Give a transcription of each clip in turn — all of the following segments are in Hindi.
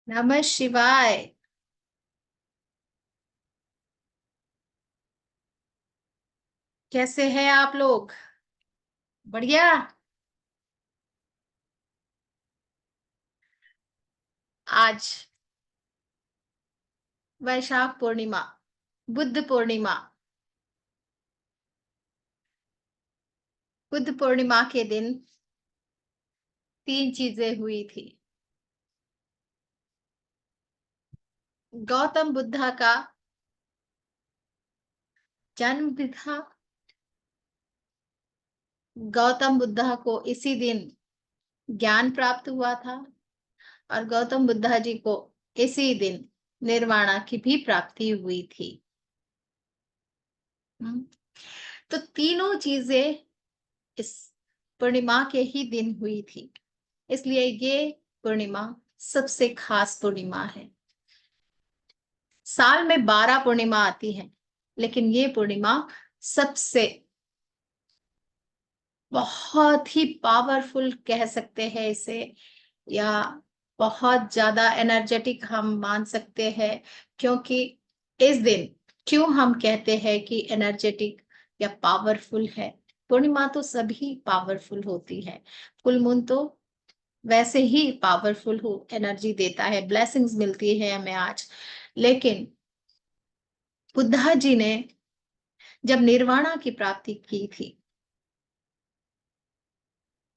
नमः शिवाय। कैसे हैं आप लोग? बढ़िया। आज वैशाख पूर्णिमा, बुद्ध पूर्णिमा। बुद्ध पूर्णिमा के दिन तीन चीजें हुई थी। गौतम बुद्धा का जन्म भी था। गौतम बुद्धा को इसी दिन ज्ञान प्राप्त हुआ था और गौतम बुद्धा जी को इसी दिन निर्वाणा की भी प्राप्ति हुई थी। हम्म, तो तीनों चीजें इस पूर्णिमा के ही दिन हुई थी। इसलिए ये पूर्णिमा सबसे खास पूर्णिमा है। साल में 12 पूर्णिमा आती है, लेकिन ये पूर्णिमा सबसे बहुत ही पावरफुल कह सकते हैं इसे, या बहुत ज्यादा एनर्जेटिक हम मान सकते हैं। क्योंकि इस दिन क्यों हम कहते हैं कि एनर्जेटिक या पावरफुल है? पूर्णिमा तो सभी पावरफुल होती है। फुल मून तो वैसे ही पावरफुल हो, एनर्जी देता है, ब्लेसिंग्स मिलती है हमें आज। लेकिन बुद्धा जी ने जब निर्वाणा की प्राप्ति की थी,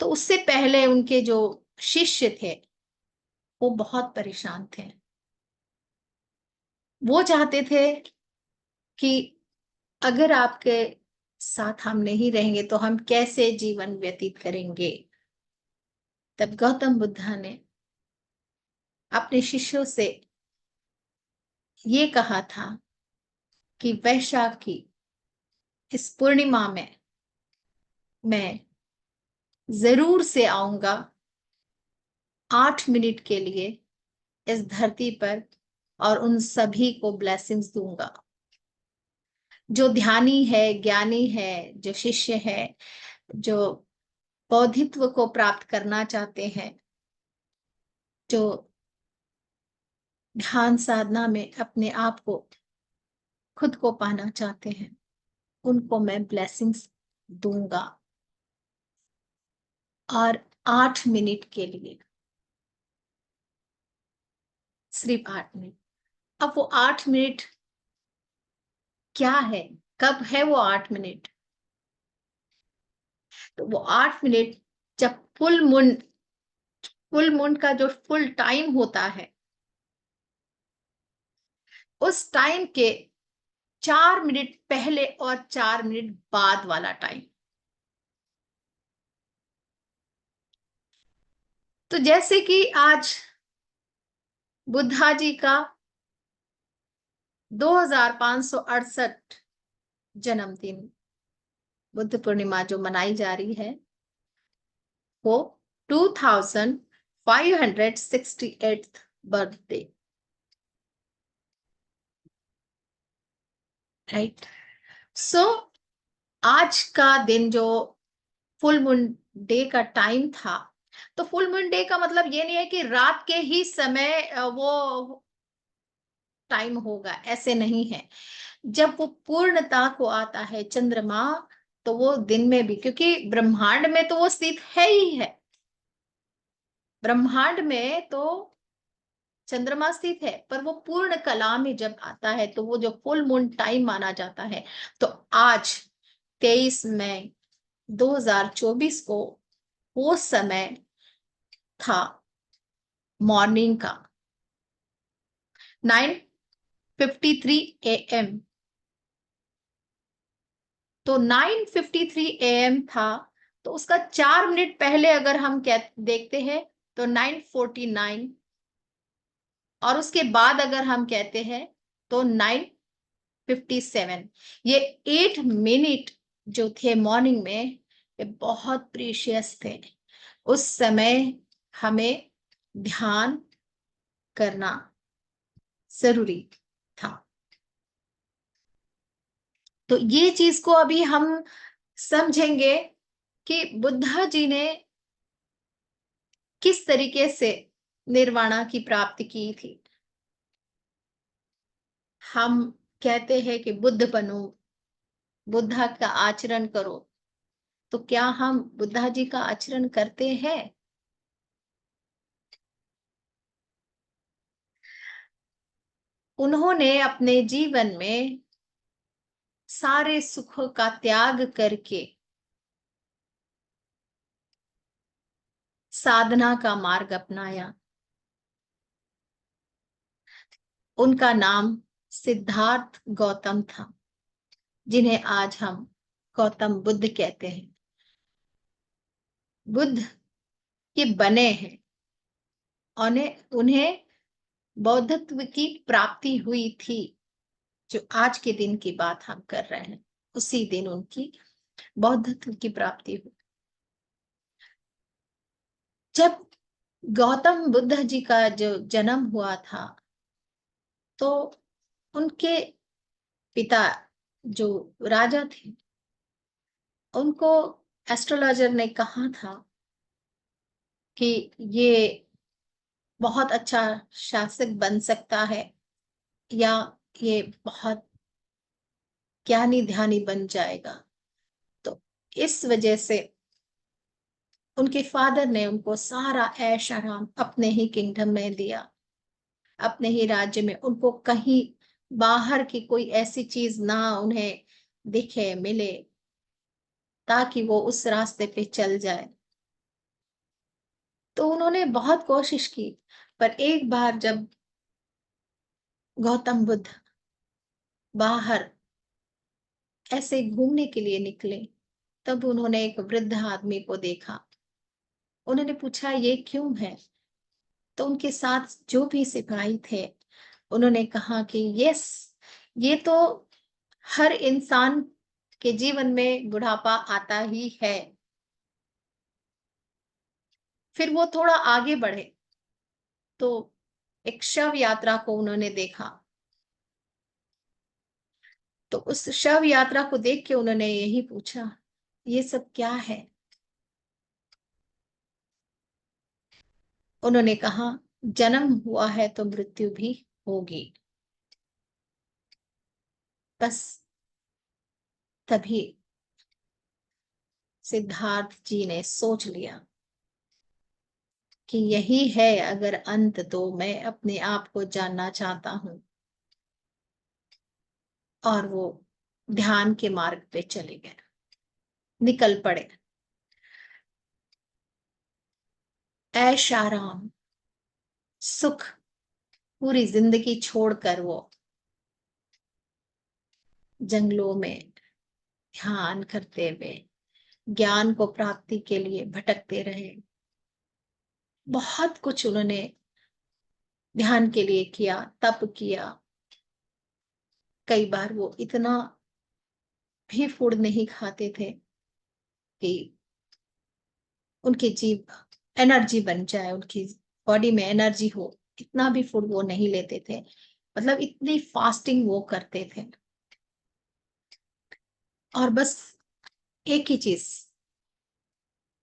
तो उससे पहले उनके जो शिष्य थे वो बहुत परेशान थे। वो चाहते थे कि अगर आपके साथ हम नहीं रहेंगे तो हम कैसे जीवन व्यतीत करेंगे। तब गौतम बुद्धा ने अपने शिष्यों से ये कहा था कि वैशाख की इस पूर्णिमा में मैं जरूर से आऊंगा 8 मिनट के लिए इस धरती पर और उन सभी को ब्लेसिंग्स दूंगा। जो ध्यानी है, ज्ञानी है, जो शिष्य है, जो बौद्धित्व को प्राप्त करना चाहते हैं, जो ध्यान साधना में अपने आप को, खुद को पाना चाहते हैं, उनको मैं ब्लेसिंग्स दूंगा। और 8 मिनट के लिए, सिर्फ 8 मिनट। अब वो 8 मिनट क्या है? कब है वो 8 मिनट? तो वो 8 मिनट जब फुल मून का जो फुल टाइम होता है, उस टाइम के 4 मिनट पहले और 4 मिनट बाद वाला टाइम। तो जैसे कि आज बुद्धा जी का 2568 जन्मदिन, बुद्ध पूर्णिमा जो मनाई जा रही है, वो 2568 बर्थडे, राइट? सो आज का दिन जो फुल मून डे का टाइम था, तो फुल मून डे का मतलब ये नहीं है कि रात के ही समय वो टाइम होगा, ऐसे नहीं है। जब वो पूर्णता को आता है चंद्रमा, तो वो दिन में भी, क्योंकि ब्रह्मांड में तो वो स्थित है ही है, ब्रह्मांड में तो चंद्रमा स्थित है, पर वो पूर्ण कला में जब आता है तो वो जो फुल मून टाइम माना जाता है। तो आज 23 मई 2024 को वो समय था मॉर्निंग का 9:53 AM। तो 9:53 AM था, तो उसका 4 मिनट पहले अगर हम देखते हैं तो 9:49, और उसके बाद अगर हम कहते हैं तो 9:57। ये 8 मिनट जो थे मॉर्निंग में, ये बहुत प्रीशियस थे। उस समय हमें ध्यान करना जरूरी था। तो ये चीज को अभी हम समझेंगे कि बुद्धा जी ने किस तरीके से निर्वाणा की प्राप्ति की थी। हम कहते हैं कि बुद्ध बनो, बुद्धा का आचरण करो, तो क्या हम बुद्धा जी का आचरण करते हैं? उन्होंने अपने जीवन में सारे सुखों का त्याग करके साधना का मार्ग अपनाया। उनका नाम सिद्धार्थ गौतम था, जिन्हें आज हम गौतम बुद्ध कहते हैं। बुद्ध के बने हैं, उन्हें उन्हें बौद्धत्व की प्राप्ति हुई थी। जो आज के दिन की बात हम कर रहे हैं, उसी दिन उनकी बौद्धत्व की प्राप्ति हुई। जब गौतम बुद्ध जी का जो जन्म हुआ था, तो उनके पिता जो राजा थे, उनको एस्ट्रोलॉजर ने कहा था कि ये बहुत अच्छा शासक बन सकता है, या ये बहुत ज्ञानी ध्यानी बन जाएगा। तो इस वजह से उनके फादर ने उनको सारा ऐश आराम अपने ही किंगडम में दिया, अपने ही राज्य में। उनको कहीं बाहर की कोई ऐसी चीज ना उन्हें दिखे मिले, ताकि वो उस रास्ते पे चल जाए। तो उन्होंने बहुत कोशिश की, पर एक बार जब गौतम बुद्ध बाहर ऐसे घूमने के लिए निकले, तब उन्होंने एक वृद्ध आदमी को देखा। उन्होंने पूछा ये क्यों है? तो उनके साथ जो भी सिपाही थे, उन्होंने कहा कि यस, ये तो हर इंसान के जीवन में बुढ़ापा आता ही है। फिर वो थोड़ा आगे बढ़े, तो एक शव यात्रा को उन्होंने देखा। तो उस शव यात्रा को देख के उन्होंने यही पूछा, ये सब क्या है? उन्होंने कहा, जन्म हुआ है तो मृत्यु भी होगी। बस तभी सिद्धार्थ जी ने सोच लिया कि यही है अगर अंत, तो मैं अपने आप को जानना चाहता हूं। और वो ध्यान के मार्ग पे चले गए, निकल पड़े। ऐश आराम सुख पूरी जिंदगी छोड़कर वो जंगलों में ध्यान करते हुए ज्ञान को प्राप्ति के लिए भटकते रहे। बहुत कुछ उन्होंने ध्यान के लिए किया, तप किया। कई बार वो इतना भी फूड नहीं खाते थे कि उनके जीव एनर्जी बन जाए, उनकी बॉडी में एनर्जी हो। इतना भी फूड वो नहीं लेते थे, मतलब इतनी फास्टिंग वो करते थे। और बस एक ही चीज,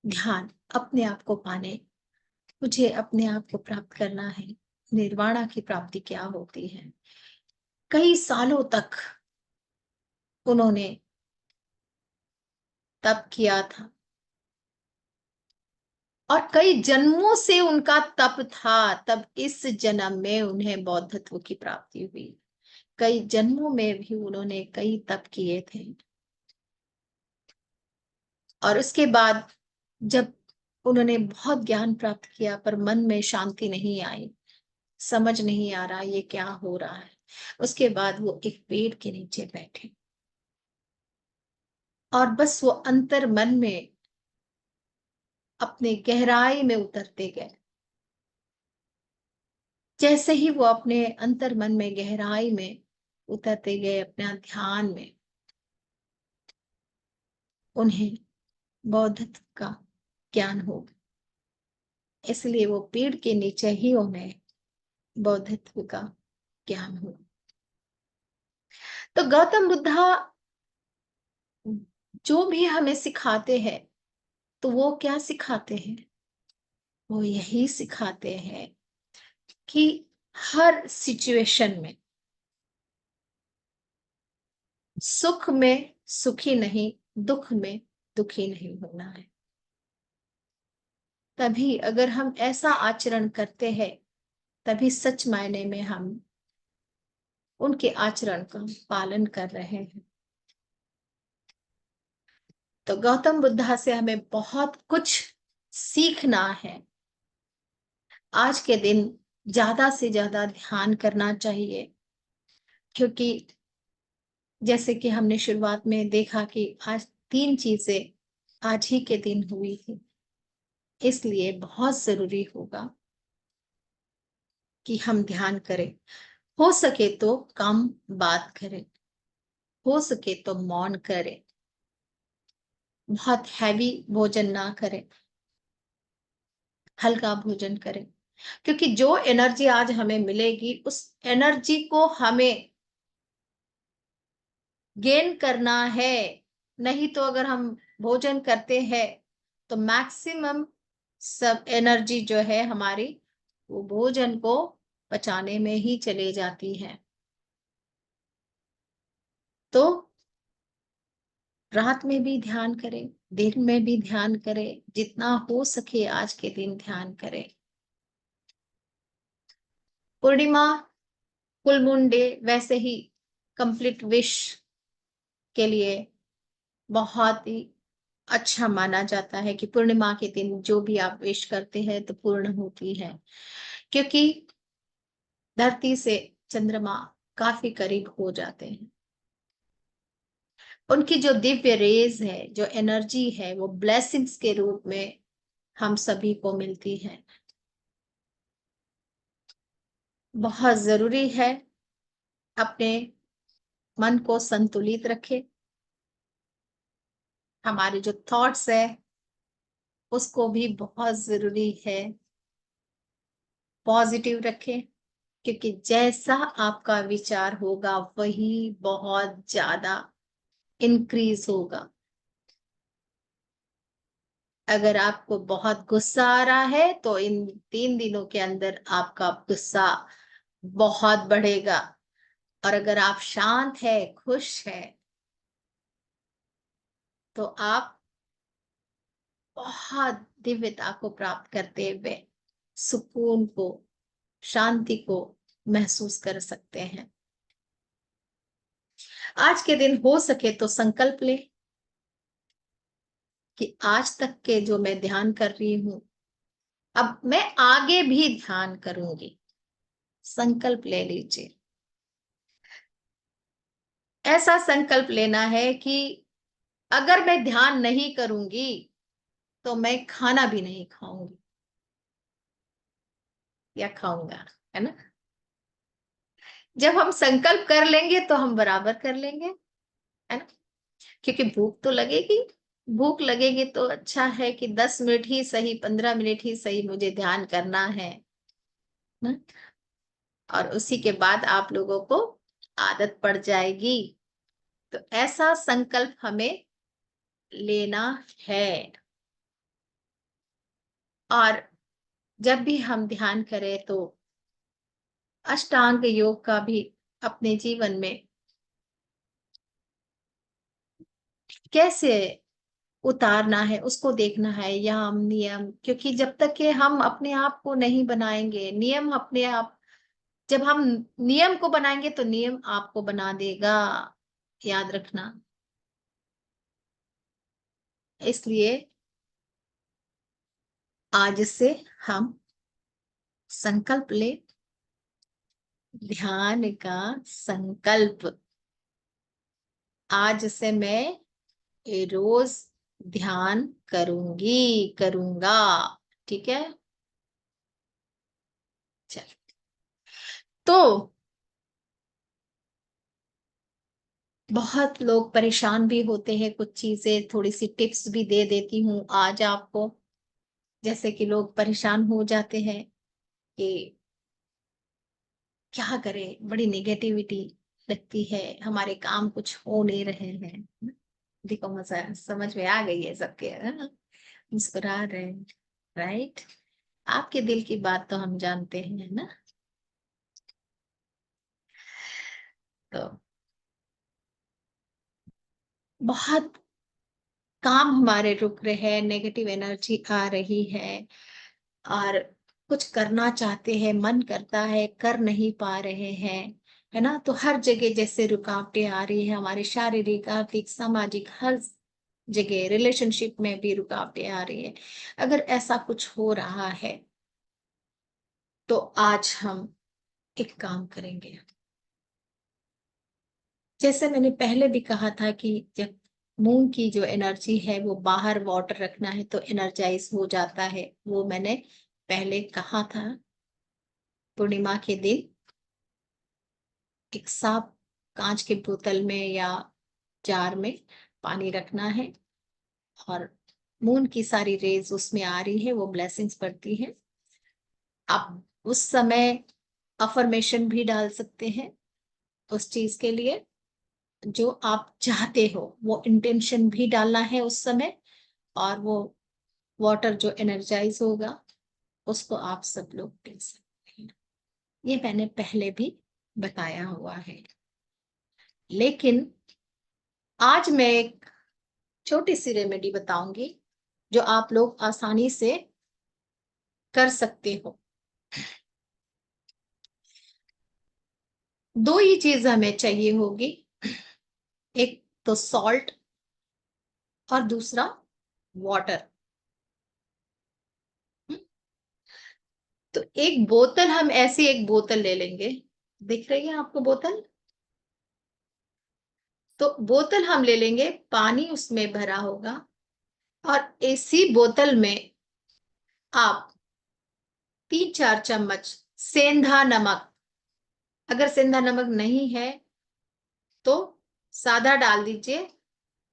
ध्यान, अपने आप को पाने, मुझे अपने आप को प्राप्त करना है। निर्वाणा की प्राप्ति क्या होती है? कई सालों तक उन्होंने तप किया था, और कई जन्मों से उनका तप था, तब इस जन्म में उन्हें बौद्धत्व की प्राप्ति हुई। कई जन्मों में भी उन्होंने कई तप किए थे। और उसके बाद जब उन्होंने बहुत ज्ञान प्राप्त किया, पर मन में शांति नहीं आई, समझ नहीं आ रहा ये क्या हो रहा है, उसके बाद वो एक पेड़ के नीचे बैठे, और बस वो अंतर मन में अपने गहराई में उतरते गए। जैसे ही वो अपने अंतर मन में गहराई में उतरते गए, अपना ध्यान में, उन्हें बौद्धत्व का ज्ञान हो गया। इसलिए वो पेड़ के नीचे ही उन्हें बौद्धत्व का ज्ञान हो। तो गौतम बुद्धा जो भी हमें सिखाते हैं, तो वो क्या सिखाते हैं? वो यही सिखाते हैं कि हर सिचुएशन में सुख में सुखी नहीं, दुख में दुखी नहीं होना है। तभी अगर हम ऐसा आचरण करते हैं, तभी सच मायने में हम उनके आचरण का पालन कर रहे हैं। तो गौतम बुद्धा से हमें बहुत कुछ सीखना है। आज के दिन ज्यादा से ज्यादा ध्यान करना चाहिए, क्योंकि जैसे कि हमने शुरुआत में देखा कि आज 3 चीजें आज ही के दिन हुई थी। इसलिए बहुत जरूरी होगा कि हम ध्यान करें। हो सके तो कम बात करें, हो सके तो मौन करें, बहुत हैवी भोजन ना करें, हल्का भोजन करें। क्योंकि जो एनर्जी आज हमें मिलेगी, उस एनर्जी को हमें गेन करना है। नहीं तो अगर हम भोजन करते हैं तो मैक्सिमम सब एनर्जी जो है हमारी, वो भोजन को पचाने में ही चले जाती है। तो रात में भी ध्यान करें, दिन में भी ध्यान करें, जितना हो सके आज के दिन ध्यान करें। पूर्णिमा, फुल मून डे वैसे ही कंप्लीट विश के लिए बहुत ही अच्छा माना जाता है कि पूर्णिमा के दिन जो भी आप विश करते हैं तो पूर्ण होती है। क्योंकि धरती से चंद्रमा काफी करीब हो जाते हैं। उनकी जो दिव्य रेज है, जो एनर्जी है, वो ब्लेसिंग्स के रूप में हम सभी को मिलती है। बहुत जरूरी है अपने मन को संतुलित रखें। हमारे जो थॉट्स है उसको भी बहुत जरूरी है पॉजिटिव रखें। क्योंकि जैसा आपका विचार होगा वही बहुत ज्यादा इंक्रीज होगा। अगर आपको बहुत गुस्सा आ रहा है तो इन 3 दिनों के अंदर आपका गुस्सा बहुत बढ़ेगा। और अगर आप शांत है, खुश है, तो आप बहुत दिव्यता को प्राप्त करते हुए सुकून को, शांति को महसूस कर सकते हैं। आज के दिन हो सके तो संकल्प ले कि आज तक के जो मैं ध्यान कर रही हूं, अब मैं आगे भी ध्यान करूंगी। संकल्प ले लीजिए। ऐसा संकल्प लेना है कि अगर मैं ध्यान नहीं करूंगी तो मैं खाना भी नहीं खाऊंगी या खाऊंगा, है ना। जब हम संकल्प कर लेंगे तो हम बराबर कर लेंगे, है ना। क्योंकि भूख तो लगेगी। भूख लगेगी तो अच्छा है कि 10 मिनट ही सही, 15 मिनट ही सही मुझे ध्यान करना है ना? और उसी के बाद आप लोगों को आदत पड़ जाएगी। तो ऐसा संकल्प हमें लेना है। और जब भी हम ध्यान करें तो अष्टांग योग का भी अपने जीवन में कैसे उतारना है उसको देखना है। यम नियम, क्योंकि जब तक कि हम अपने आप को नहीं बनाएंगे नियम, अपने आप जब हम नियम को बनाएंगे तो नियम आपको बना देगा, याद रखना। इसलिए आज से हम संकल्प ले, ध्यान का संकल्प। आज से मैं रोज ध्यान करूंगी, करूंगा। ठीक है, चल। तो बहुत लोग परेशान भी होते हैं, कुछ चीजें थोड़ी सी टिप्स भी दे देती हूँ आज आपको। जैसे कि लोग परेशान हो जाते हैं कि क्या करें, बड़ी नेगेटिविटी लगती है, हमारे काम कुछ हो नहीं रहे हैं। देखो मजा समझ में आ गई है सबके, है ना? मुस्कुरा रहे हैं, राइट। आपके दिल की बात तो हम जानते हैं, है ना। बहुत काम हमारे रुक रहे हैं, नेगेटिव एनर्जी आ रही है और कुछ करना चाहते हैं, मन करता है, कर नहीं पा रहे हैं, है ना। तो हर जगह जैसे रुकावटें आ रही है, हमारे शारीरिक, आर्थिक, सामाजिक, हर जगह रिलेशनशिप में भी रुकावटें आ रही है। अगर ऐसा कुछ हो रहा है तो आज हम एक काम करेंगे। जैसे मैंने पहले भी कहा था कि जब मून की जो एनर्जी है वो बाहर वाटर रखना है तो एनर्जाइज हो जाता है, वो मैंने पहले कहा था। पूर्णिमा के दिन एक साफ कांच के बोतल में या जार में पानी रखना है और मून की सारी रेज उसमें आ रही है, वो ब्लेसिंग्स पड़ती है। आप उस समय अफर्मेशन भी डाल सकते हैं उस चीज के लिए जो आप चाहते हो, वो इंटेंशन भी डालना है उस समय। और वो वाटर जो एनर्जाइज होगा उसको आप सब लोग पी सकते हैं। ये मैंने पहले भी बताया हुआ है, लेकिन आज मैं एक छोटी सी रेमेडी बताऊंगी जो आप लोग आसानी से कर सकते हो। दो ही चीज हमें चाहिए होगी, एक तो सॉल्ट और दूसरा वाटर। तो एक बोतल, हम ऐसी एक बोतल ले लेंगे, दिख रही है आपको बोतल? तो बोतल हम ले लेंगे, पानी उसमें भरा होगा और इसी बोतल में आप 3-4 चम्मच सेंधा नमक, अगर सेंधा नमक नहीं है तो सादा डाल दीजिए,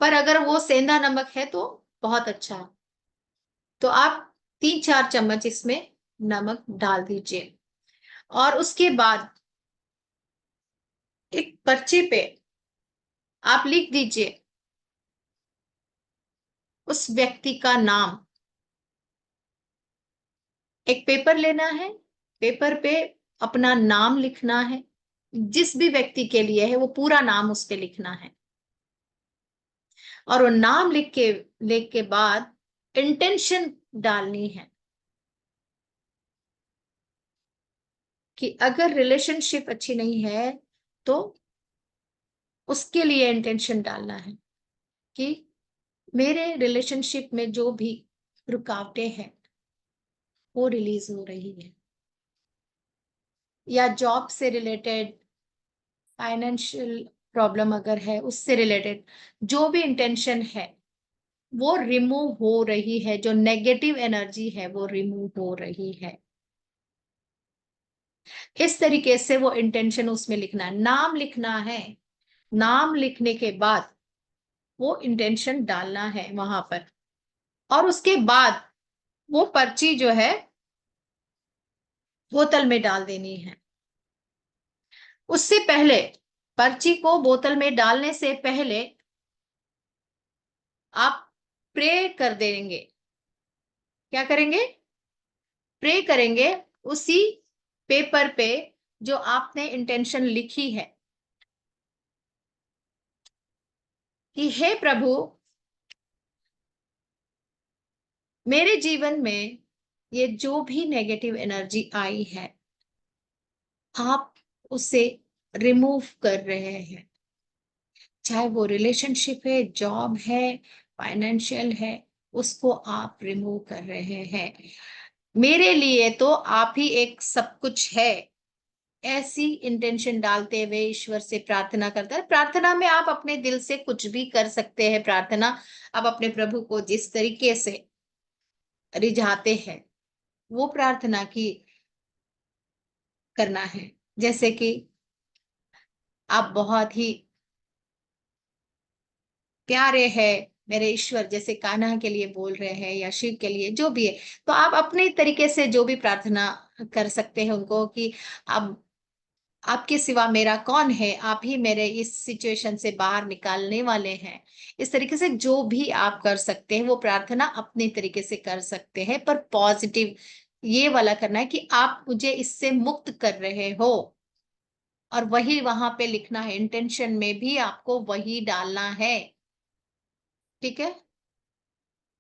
पर अगर वो सेंधा नमक है तो बहुत अच्छा। तो आप 3-4 चम्मच इसमें नमक डाल दीजिए और उसके बाद एक पर्चे पे आप लिख दीजिए उस व्यक्ति का नाम। एक पेपर लेना है, पेपर पे अपना नाम लिखना है, जिस भी व्यक्ति के लिए है वो पूरा नाम उस पे लिखना है। और वो नाम लिख के बाद इंटेंशन डालनी है कि अगर रिलेशनशिप अच्छी नहीं है तो उसके लिए इंटेंशन डालना है कि मेरे रिलेशनशिप में जो भी रुकावटें हैं वो रिलीज हो रही है, या जॉब से रिलेटेड, फाइनेंशियल प्रॉब्लम अगर है उससे रिलेटेड, जो भी इंटेंशन है वो रिमूव हो रही है, जो नेगेटिव एनर्जी है वो रिमूव हो रही है। इस तरीके से वो इंटेंशन उसमें लिखना है, नाम लिखना है। नाम लिखने के बाद वो इंटेंशन डालना है वहां पर, और उसके बाद वो पर्ची जो है बोतल में डाल देनी है। उससे पहले, पर्ची को बोतल में डालने से पहले आप प्रे कर देंगे। क्या करेंगे? प्रे करेंगे उसी पेपर पे जो आपने इंटेंशन लिखी है कि हे प्रभु, मेरे जीवन में ये जो भी नेगेटिव एनर्जी आई है आप उसे रिमूव कर रहे हैं, चाहे वो रिलेशनशिप है, जॉब है, फाइनेंशियल है, उसको आप रिमूव कर रहे हैं। मेरे लिए तो आप ही एक सब कुछ है। ऐसी इंटेंशन डालते हुए ईश्वर से प्रार्थना करता है। प्रार्थना में आप अपने दिल से कुछ भी कर सकते हैं। प्रार्थना आप अपने प्रभु को जिस तरीके से रिझाते हैं वो प्रार्थना की करना है। जैसे कि आप बहुत ही प्यारे है मेरे ईश्वर, जैसे कान्हा के लिए बोल रहे हैं या शिव के लिए, जो भी है, तो आप अपने तरीके से जो भी प्रार्थना कर सकते हैं उनको कि आप, आपके सिवा मेरा कौन है, आप ही मेरे इस सिचुएशन से बाहर निकालने वाले हैं। इस तरीके से जो भी आप कर सकते हैं वो प्रार्थना अपने तरीके से कर सकते हैं, पर पॉजिटिव ये वाला करना है कि आप मुझे इससे मुक्त कर रहे हो, और वही वहां पे लिखना है। इंटेंशन में भी आपको वही डालना है ठीक है।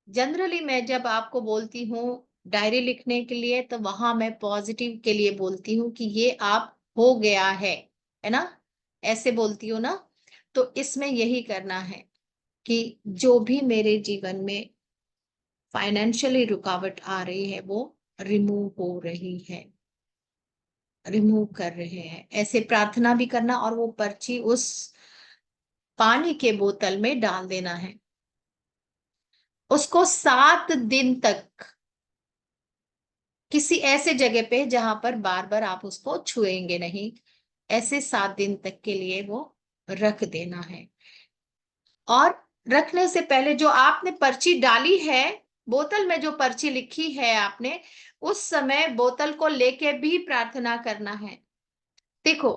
जनरली मैं जब आपको बोलती हूँ डायरी लिखने के लिए, तो वहां मैं पॉजिटिव के लिए बोलती हूँ कि ये आप हो गया है ना, ऐसे बोलती हूँ ना। तो इसमें यही करना है कि जो भी मेरे जीवन में फाइनेंशियली रुकावट आ रही है वो रिमूव हो रही है, रिमूव कर रहे हैं, ऐसे प्रार्थना भी करना, और वो पर्ची उस पानी के बोतल में डाल देना है। उसको 7 दिन तक किसी ऐसे जगह पे जहां पर बार बार आप उसको छुएंगे नहीं, ऐसे 7 दिन तक के लिए वो रख देना है। और रखने से पहले जो आपने पर्ची डाली है, बोतल में जो पर्ची लिखी है आपने, उस समय बोतल को लेके भी प्रार्थना करना है। देखो,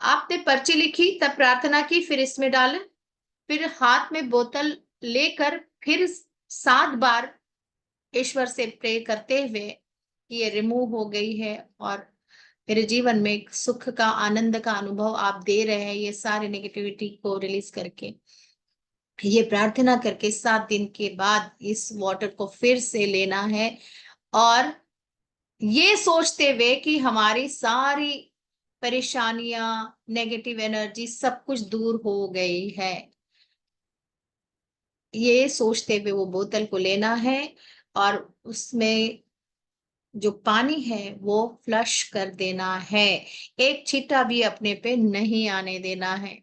आपने पर्ची लिखी, तब प्रार्थना की, फिर इसमें डाले, फिर हाथ में बोतल लेकर फिर 7 बार ईश्वर से प्रे करते हुए कि ये रिमूव हो गई है और मेरे जीवन में एक सुख का, आनंद का अनुभव आप दे रहे हैं, ये सारे नेगेटिविटी को रिलीज करके, ये प्रार्थना करके 7 दिन के बाद इस वाटर को फिर से लेना है। और ये सोचते हुए कि हमारी सारी परेशानियां, नेगेटिव एनर्जी सब कुछ दूर हो गई है, ये सोचते हुए वो बोतल को लेना है, और उसमें जो पानी है वो फ्लश कर देना है, एक छींटा भी अपने पे नहीं आने देना है।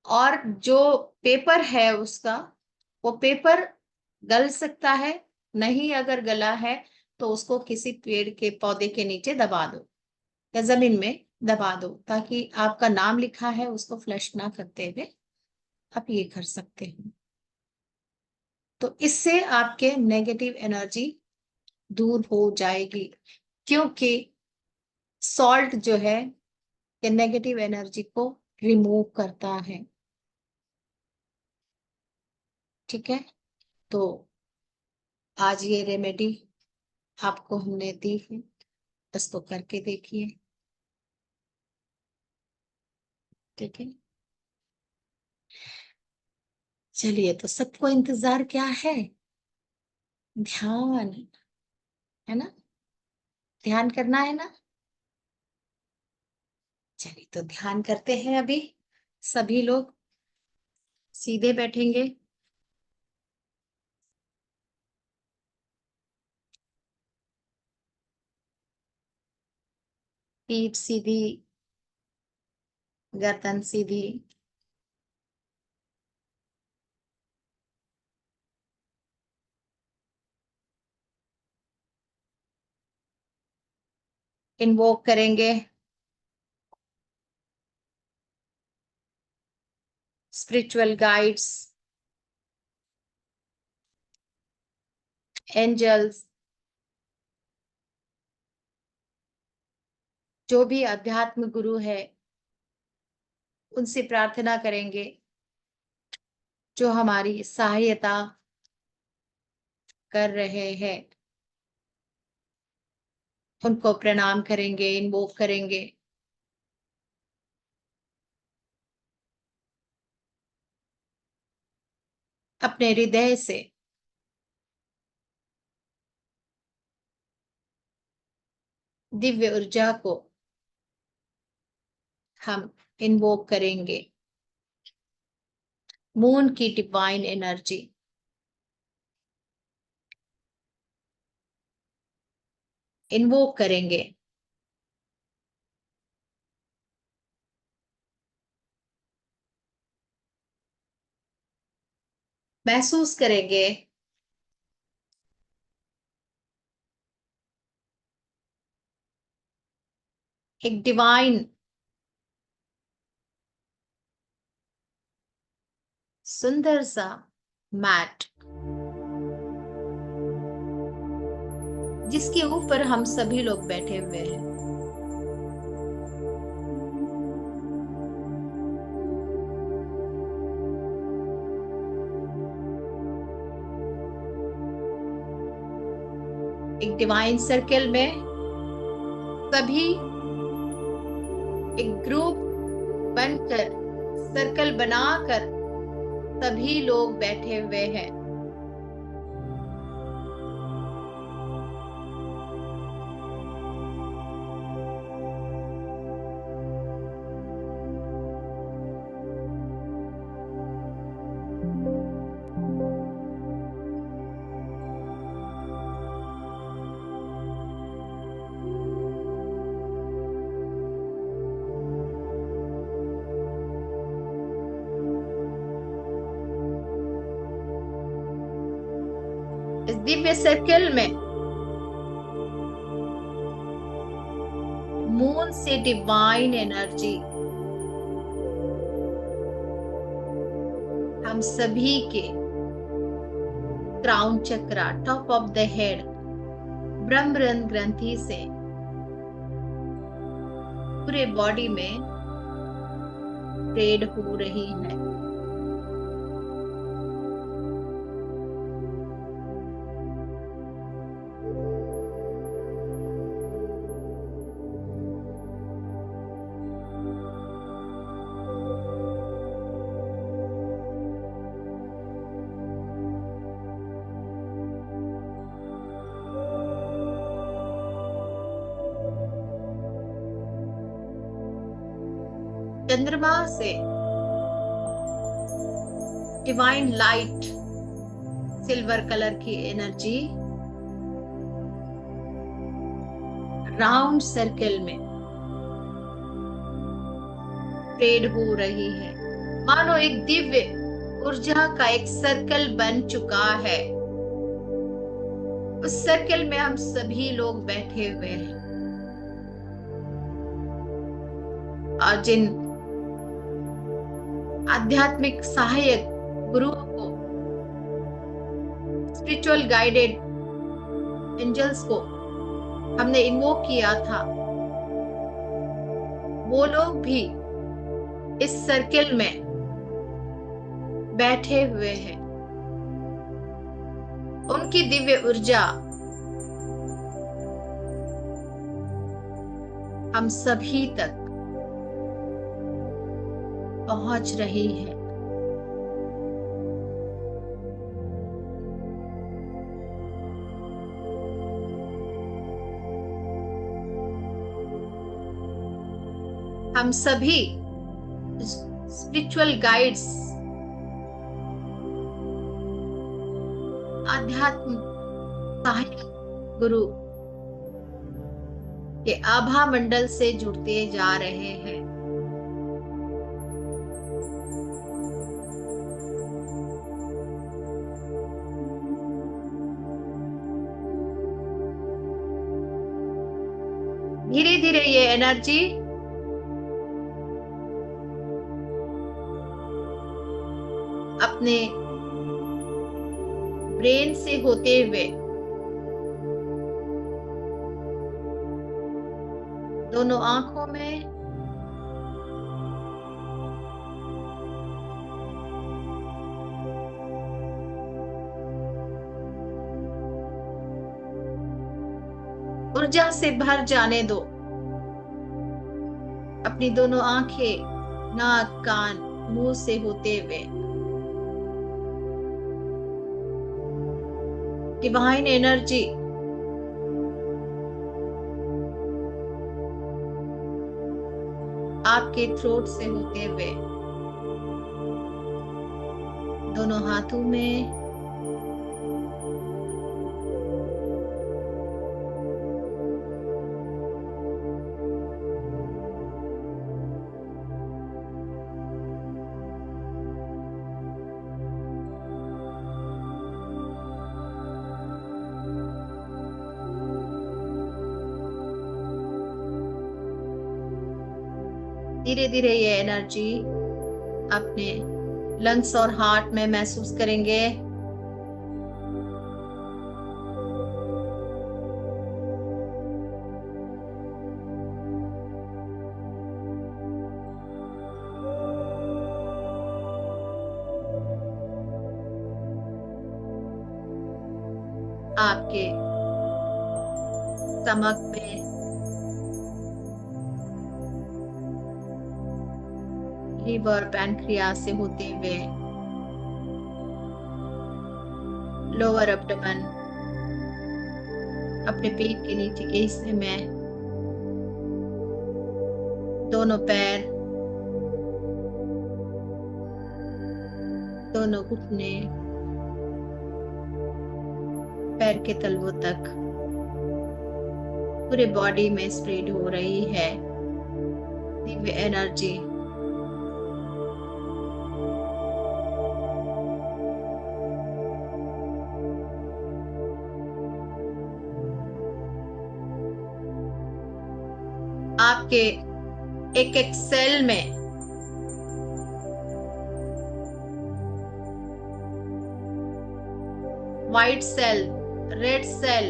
और जो पेपर है उसका, वो पेपर गल सकता है, नहीं अगर गला है तो उसको किसी पेड़ के पौधे के नीचे दबा दो या जमीन में दबा दो, ताकि आपका नाम लिखा है उसको फ्लश ना करते हुए आप ये कर सकते हो। तो इससे आपके नेगेटिव एनर्जी दूर हो जाएगी, क्योंकि सॉल्ट जो है ये नेगेटिव एनर्जी को रिमूव करता है। ठीक है, तो आज ये रेमेडी आपको हमने दी है, इसको करके देखिए। ठीक है, चलिए, तो सबको इंतजार क्या है? ध्यान, है ना, ध्यान करना है ना। चलिए, तो ध्यान करते हैं अभी। सभी लोग सीधे बैठेंगे, पीठ सीधी, गर्दन सीधी। इन्वोक करेंगे स्पिरिचुअल गाइड्स, एंजल्स, जो भी अध्यात्म गुरु है उनसे प्रार्थना करेंगे, जो हमारी सहायता कर रहे हैं उनको प्रणाम करेंगे, इन्वोक करेंगे। अपने हृदय से दिव्य ऊर्जा को हम इन्वोक करेंगे, मून की डिवाइन एनर्जी इन्वोक करेंगे। महसूस करेंगे एक डिवाइन सुंदर सा मैट, जिसके ऊपर हम सभी लोग बैठे हुए हैं। एक डिवाइन सर्कल में सभी एक ग्रुप बनकर, सर्कल बनाकर सभी लोग बैठे हुए हैं। इस दिव्य सर्कल में मून से डिवाइन एनर्जी हम सभी के crown chakra, top of the head, ब्रह्मरंध्र ग्रंथि से पूरे बॉडी में स्प्रेड हो रही है। चंद्रमा से डिवाइन लाइट, सिल्वर कलर की एनर्जी राउंड सर्कल में स्प्रेड हो रही है। मानो एक दिव्य ऊर्जा का एक सर्कल बन चुका है। उस सर्कल में हम सभी लोग बैठे हुए हैं और जिन आध्यात्मिक सहायक गुरुओं को, स्पिरिचुअल गाइडेड एंजल्स को हमने इन्वोक किया था, वो लोग भी इस सर्कल में बैठे हुए हैं। उनकी दिव्य ऊर्जा हम सभी तक पहुंच रही है। हम सभी स्पिरिचुअल गाइड्स, आध्यात्म सहायक गुरु के आभा मंडल से जुड़ते जा रहे हैं। धीरे धीरे ये एनर्जी अपने ब्रेन से होते हुए दोनों आंखों में, ऊर्जा से भर जाने दो। अपनी दोनों आंखें, नाक, कान, मुंह से होते हुए डिवाइन एनर्जी आपके थ्रोट से होते हुए दोनों हाथों में, धीरे धीरे ये एनर्जी अपने लंग्स और हार्ट में महसूस करेंगे। आपके स्टमक में, लिवर, पैनक्रियास से होते हुए लोअर एब्डोमेन, अपने पेट के नीचे के हिस्से में, दोनों पैर, दोनों घुटने, पैर के तलवों तक पूरे बॉडी में स्प्रेड हो रही है दिव्य एनर्जी। आपके एक एक सेल में व्हाइट सेल, रेड सेल,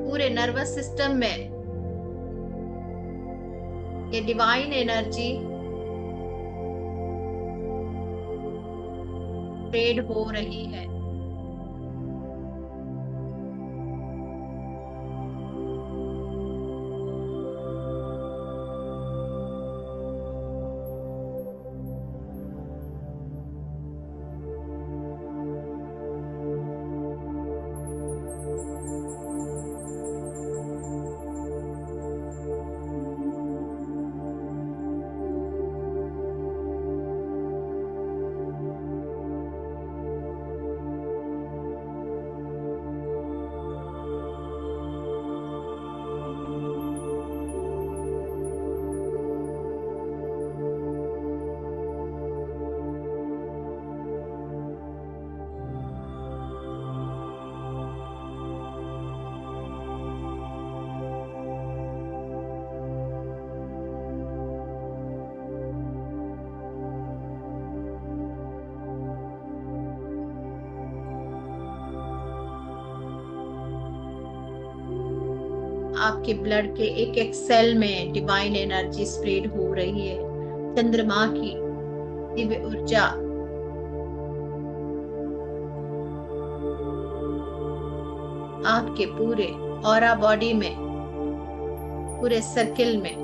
पूरे नर्वस सिस्टम में ये डिवाइन एनर्जी स्प्रेड हो रही है। आपके ब्लड के एक एक सेल में डिवाइन एनर्जी स्प्रेड हो रही है। चंद्रमा की दिव्य ऊर्जा आपके पूरे ऑरा बॉडी में, पूरे सर्किल में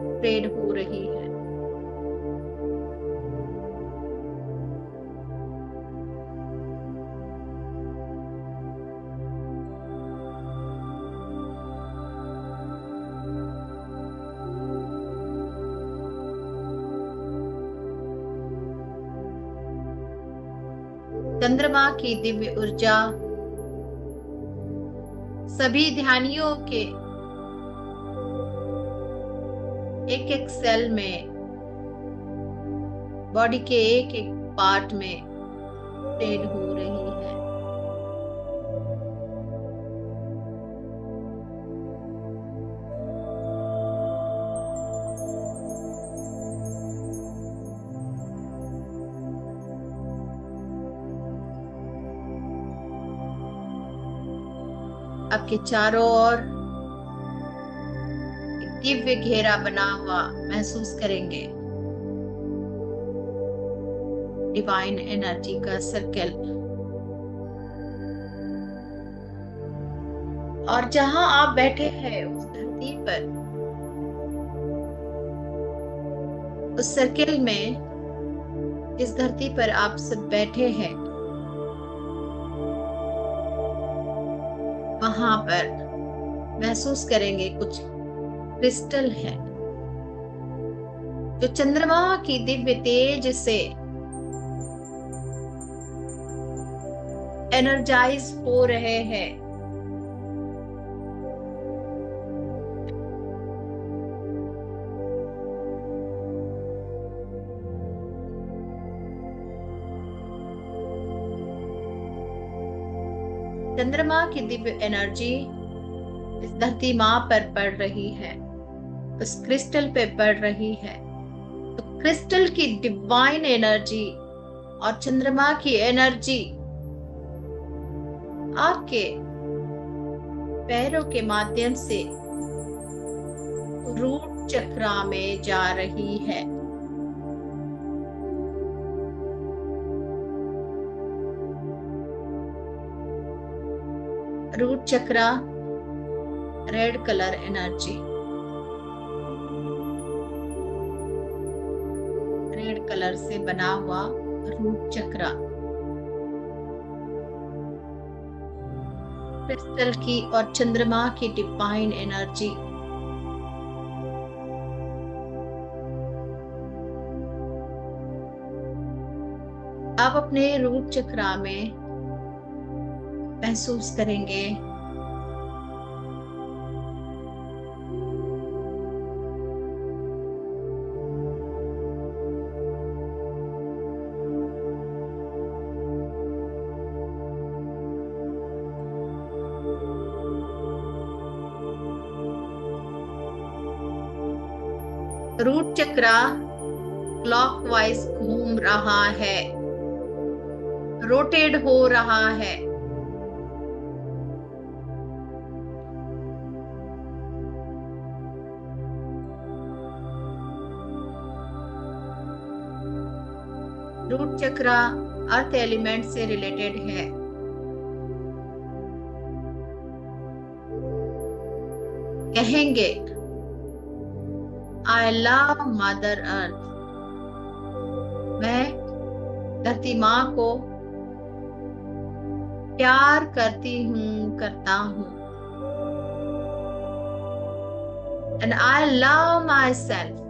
स्प्रेड हो रही है। चंद्रमा की दिव्य ऊर्जा सभी ध्यानियों के एक एक सेल में, बॉडी के एक एक पार्ट में स्प्रेड हो रही है। आपके चारों ओर एक दिव्य घेरा बना हुआ महसूस करेंगे, डिवाइन एनर्जी का सर्कल। और जहां आप बैठे हैं उस धरती पर, उस सर्कल में, इस धरती पर आप सब बैठे हैं, वहां पर महसूस करेंगे कुछ क्रिस्टल है जो चंद्रमा की दिव्य तेज से एनर्जाइज हो रहे हैं। चंद्रमा की दिव्य एनर्जी इस धरती मां पर पड़ रही है, उस क्रिस्टल पे पड़ रही है। तो क्रिस्टल की डिवाइन एनर्जी और चंद्रमा की एनर्जी आपके पैरों के माध्यम से रूट चक्र में जा रही है। रूट चक्र red colour energy, red colour colour से बना हुआ रूट चक्र, क्रिस्टल की और चंद्रमा की डिवाइन एनर्जी आप अपने रूट चक्र में महसूस करेंगे। रूट चक्र क्लॉकवाइज घूम रहा है, रोटेट हो रहा है। रूट चक्र अर्थ एलिमेंट से रिलेटेड है। कहेंगे आई लव मदर अर्थ, मैं धरती माँ को प्यार करती हूँ, करता हूँ। And I love my self,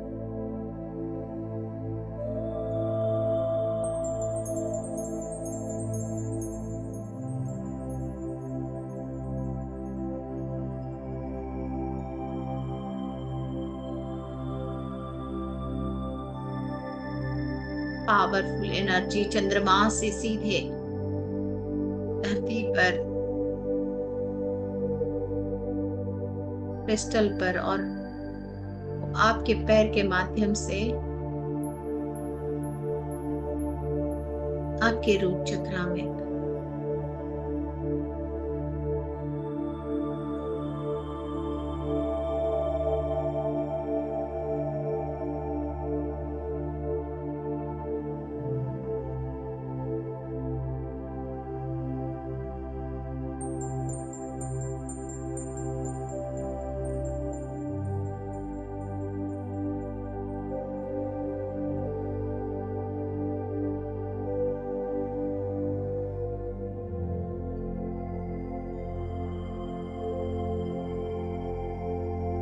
powerful energy चंद्रमा से सीधे धरती पर, क्रिस्टल पर और आपके पैर के माध्यम से आपके रूट चक्र में।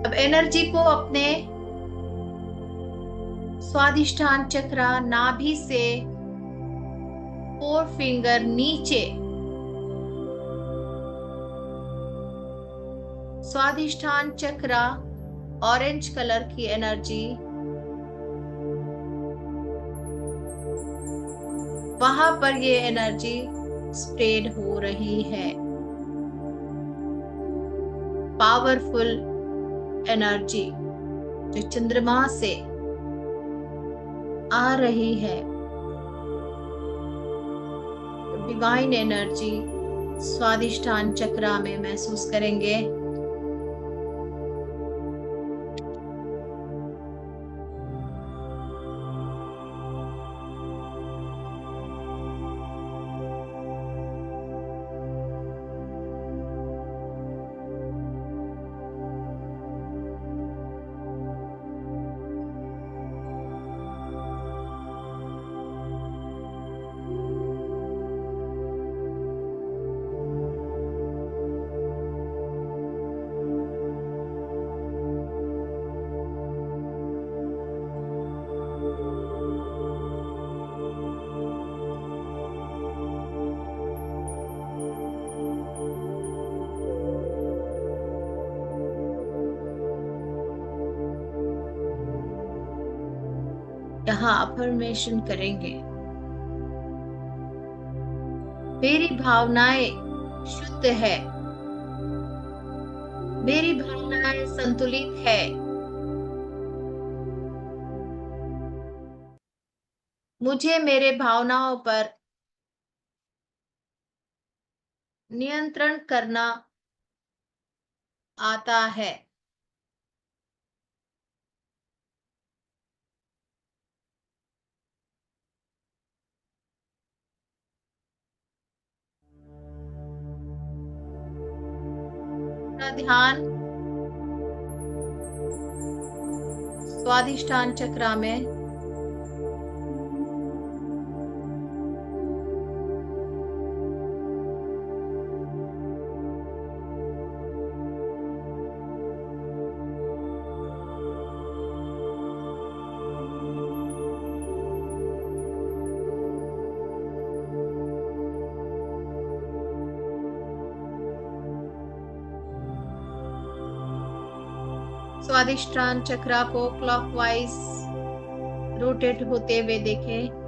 अब एनर्जी को अपने स्वादिष्ठान चक्र नाभि से 4 फिंगर नीचे, स्वादिष्ठान चक्र ऑरेंज कलर की एनर्जी, वहां पर ये एनर्जी स्प्रेड हो रही है। पावरफुल एनर्जी जो चंद्रमा से आ रही है, डिवाइन एनर्जी स्वादिष्ठान चक्र में महसूस करेंगे। यहाँ अफर्मेशन करेंगे, मेरी भावनाएं शुद्ध है, मेरी भावनाएं संतुलित है, मुझे मेरे भावनाओं पर नियंत्रण करना आता है। ध्यान स्वादिष्ठान चक्र में स्वादिष्टान चक्रा को क्लॉकवाइज रोटेट होते हुए देखें।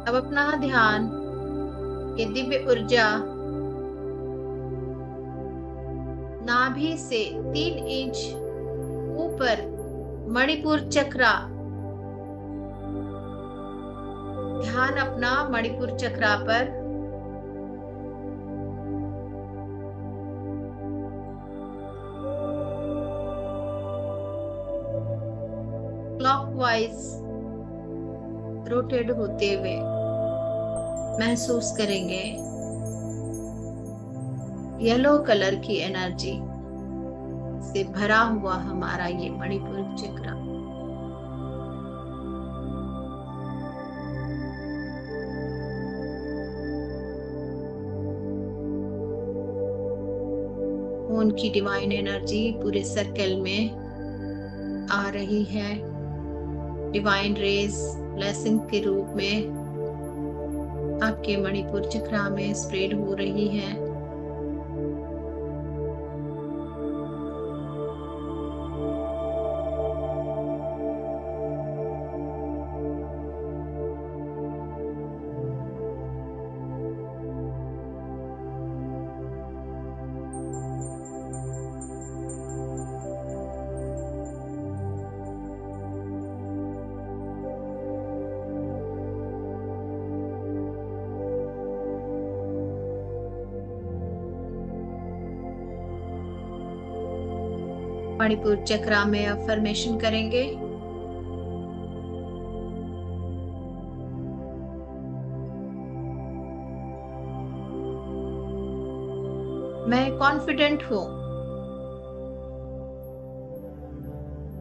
अब अपना ध्यान ये दिव्य ऊर्जा नाभि से 3 इंच ऊपर मणिपुर चक्रा, ध्यान अपना मणिपुर चक्रा पर। क्लॉकवाइज रोटेट होते हुए महसूस करेंगे येलो कलर की एनर्जी से भरा हुआ हमारा ये मणिपुर चक्र। उनकी डिवाइन एनर्जी पूरे सर्कल में आ रही है, डिवाइन रेज ब्लेसिंग के रूप में आपके मणिपुर चक्रा में स्प्रेड हो रही है। मणिपुर चक्रा में अफर्मेशन करेंगे। मैं कॉन्फिडेंट हूं,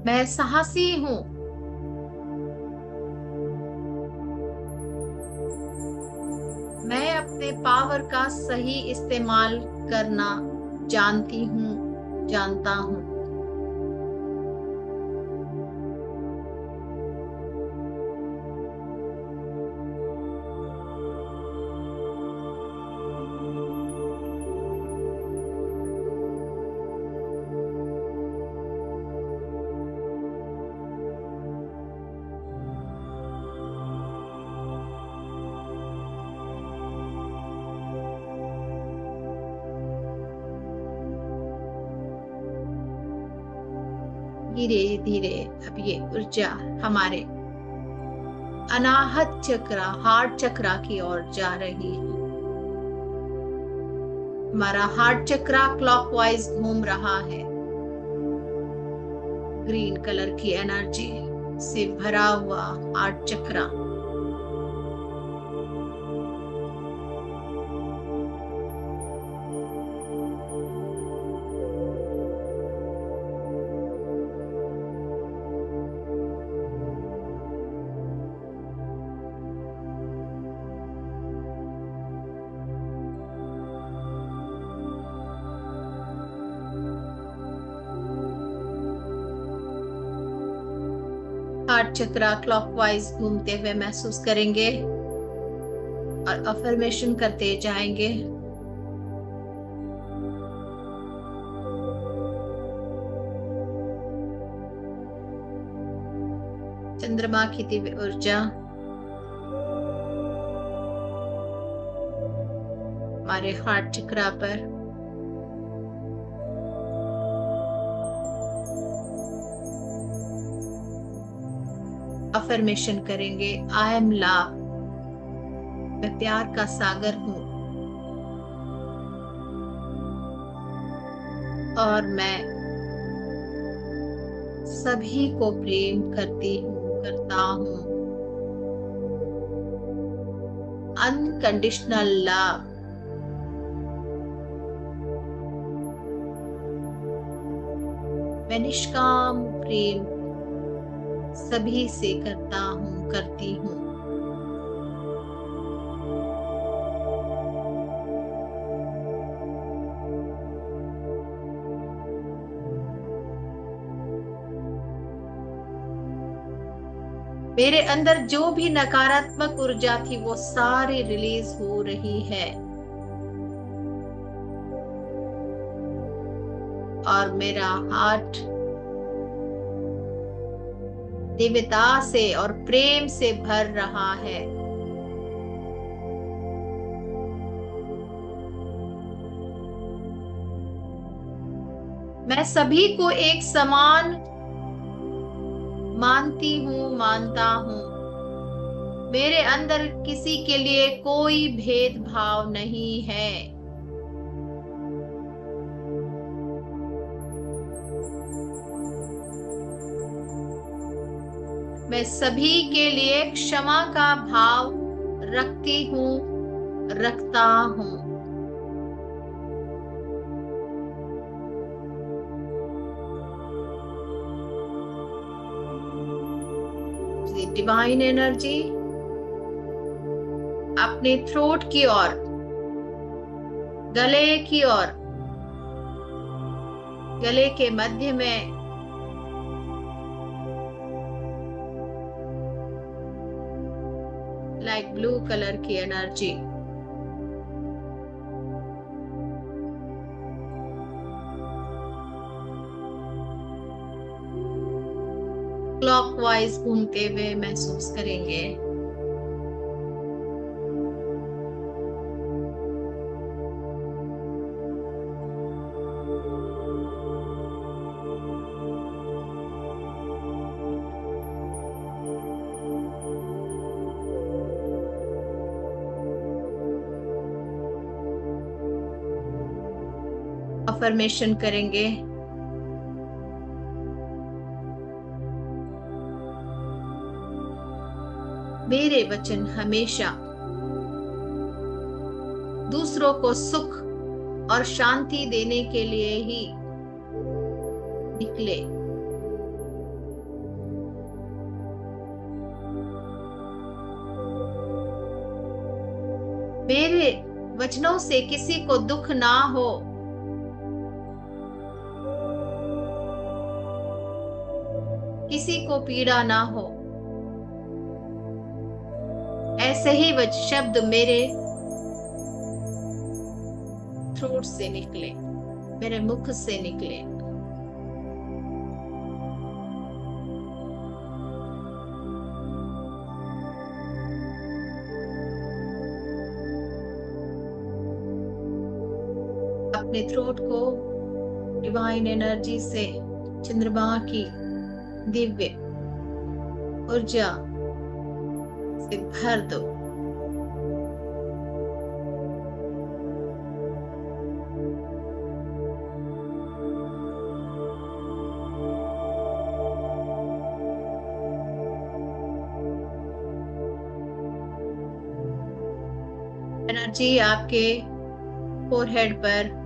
मैं साहसी हूं, मैं अपने पावर का सही इस्तेमाल करना जानती हूं, जानता हूं। धीरे धीरे अब ये ऊर्जा हमारे अनाहत चक्र, हार्ट चक्रा की ओर जा रही है। हमारा हार्ट चक्रा क्लॉकवाइज घूम रहा है, ग्रीन कलर की एनर्जी से भरा हुआ हार्ट चक्रा। हार्ट चक्रा क्लॉकवाइज घूमते हुए महसूस करेंगे और अफर्मेशन करते जाएंगे। चंद्रमा की दिव्य ऊर्जा हमारे हार्ट चक्रा पर अफर्मेशन करेंगे। आई एम लव, मैं प्यार का सागर हूं और मैं सभी को प्रेम करती हूँ, करता हूँ। Unconditional love. मैं निष्काम प्रेम सभी से करता हूँ, करती हूँ। मेरे अंदर जो भी नकारात्मक ऊर्जा थी वो सारी रिलीज हो रही है और मेरा हार्ट दिव्यता से और प्रेम से भर रहा है। मैं सभी को एक समान मानती हूँ, मानता हूँ। मेरे अंदर किसी के लिए कोई भेदभाव नहीं है। मैं सभी के लिए क्षमा का भाव रखती हूँ, रखता हूँ। डिवाइन एनर्जी अपने थ्रोट की ओर, गले की ओर, गले के मध्य में लाइट ब्लू कलर की एनर्जी क्लॉकवाइज घूमते हुए महसूस करेंगे। अफर्मेशन करेंगे। मेरे वचन हमेशा दूसरों को सुख और शांति देने के लिए ही निकले। मेरे वचनों से किसी को दुख ना हो। किसी को पीड़ा ना हो। ऐसे ही वह शब्द मेरे थ्रोट से निकले, मेरे मुख से निकले। अपने थ्रोट को डिवाइन एनर्जी से, चंद्रमा की दिव्य ऊर्जा से भर दो। एनर्जी आपके फोरहेड पर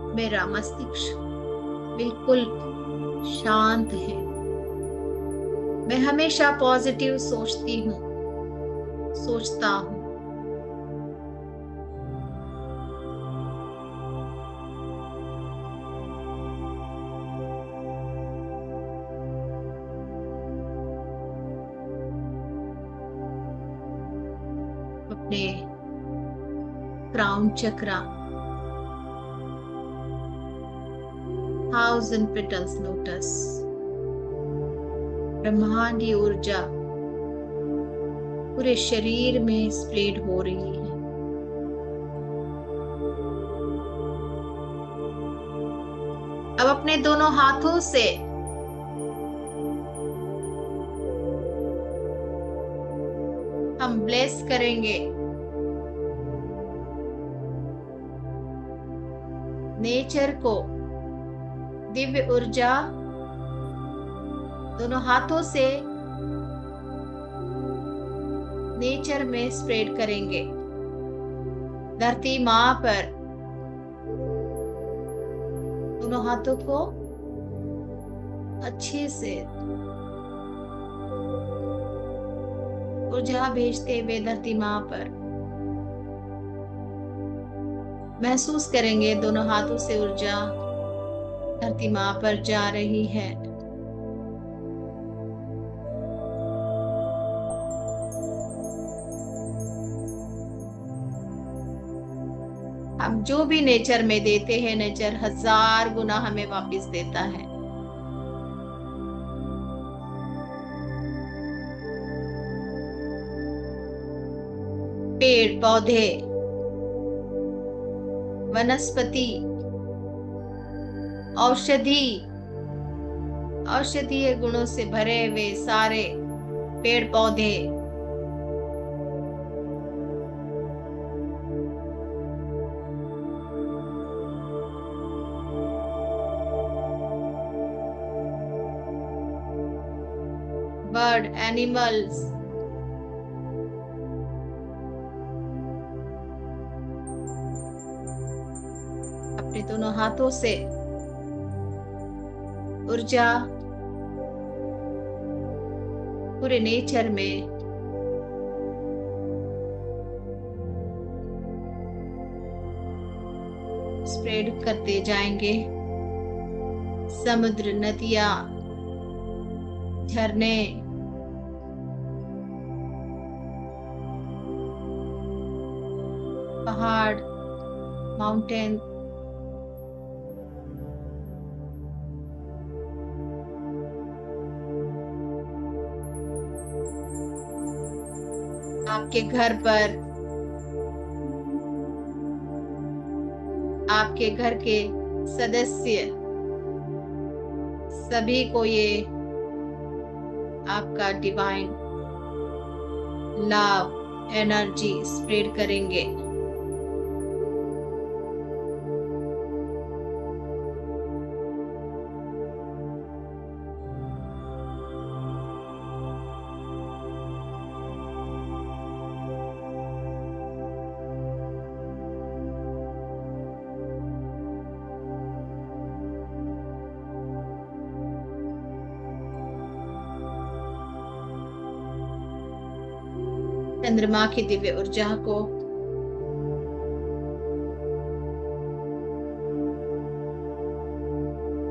मेरा मस्तिष्क बिल्कुल शांत है। मैं हमेशा पॉजिटिव सोचती हूँ, सोचता हूँ। अपने क्राउन चक्रा, 1000 पेटल्स लोटस, ब्रह्मांडी ऊर्जा पूरे शरीर में स्प्रेड हो रही है। अब अपने दोनों हाथों से हम ब्लेस करेंगे नेचर को। दिव्य ऊर्जा दोनों हाथों से नेचर में स्प्रेड करेंगे। धरती माँ पर दोनों हाथों को अच्छे से ऊर्जा भेजते हुए धरती माँ पर महसूस करेंगे दोनों हाथों से ऊर्जा धरती माँ पर जा रही है। हम जो भी नेचर में देते हैं, नेचर 1000 गुना हमें वापस देता है। पेड़ पौधे, वनस्पति, औषधि, औषधीय गुणों से भरे हुए सारे पेड़ पौधे, बर्ड, एनिमल्स, अपने दोनों हाथों से ऊर्जा पूरे नेचर में स्प्रेड करते जाएंगे। समुद्र, नदियां, झरने, पहाड़, माउंटेन, आपके घर पर, आपके घर के सदस्य, सभी को ये आपका डिवाइन लव एनर्जी स्प्रेड करेंगे। चंद्रमा की दिव्य ऊर्जा को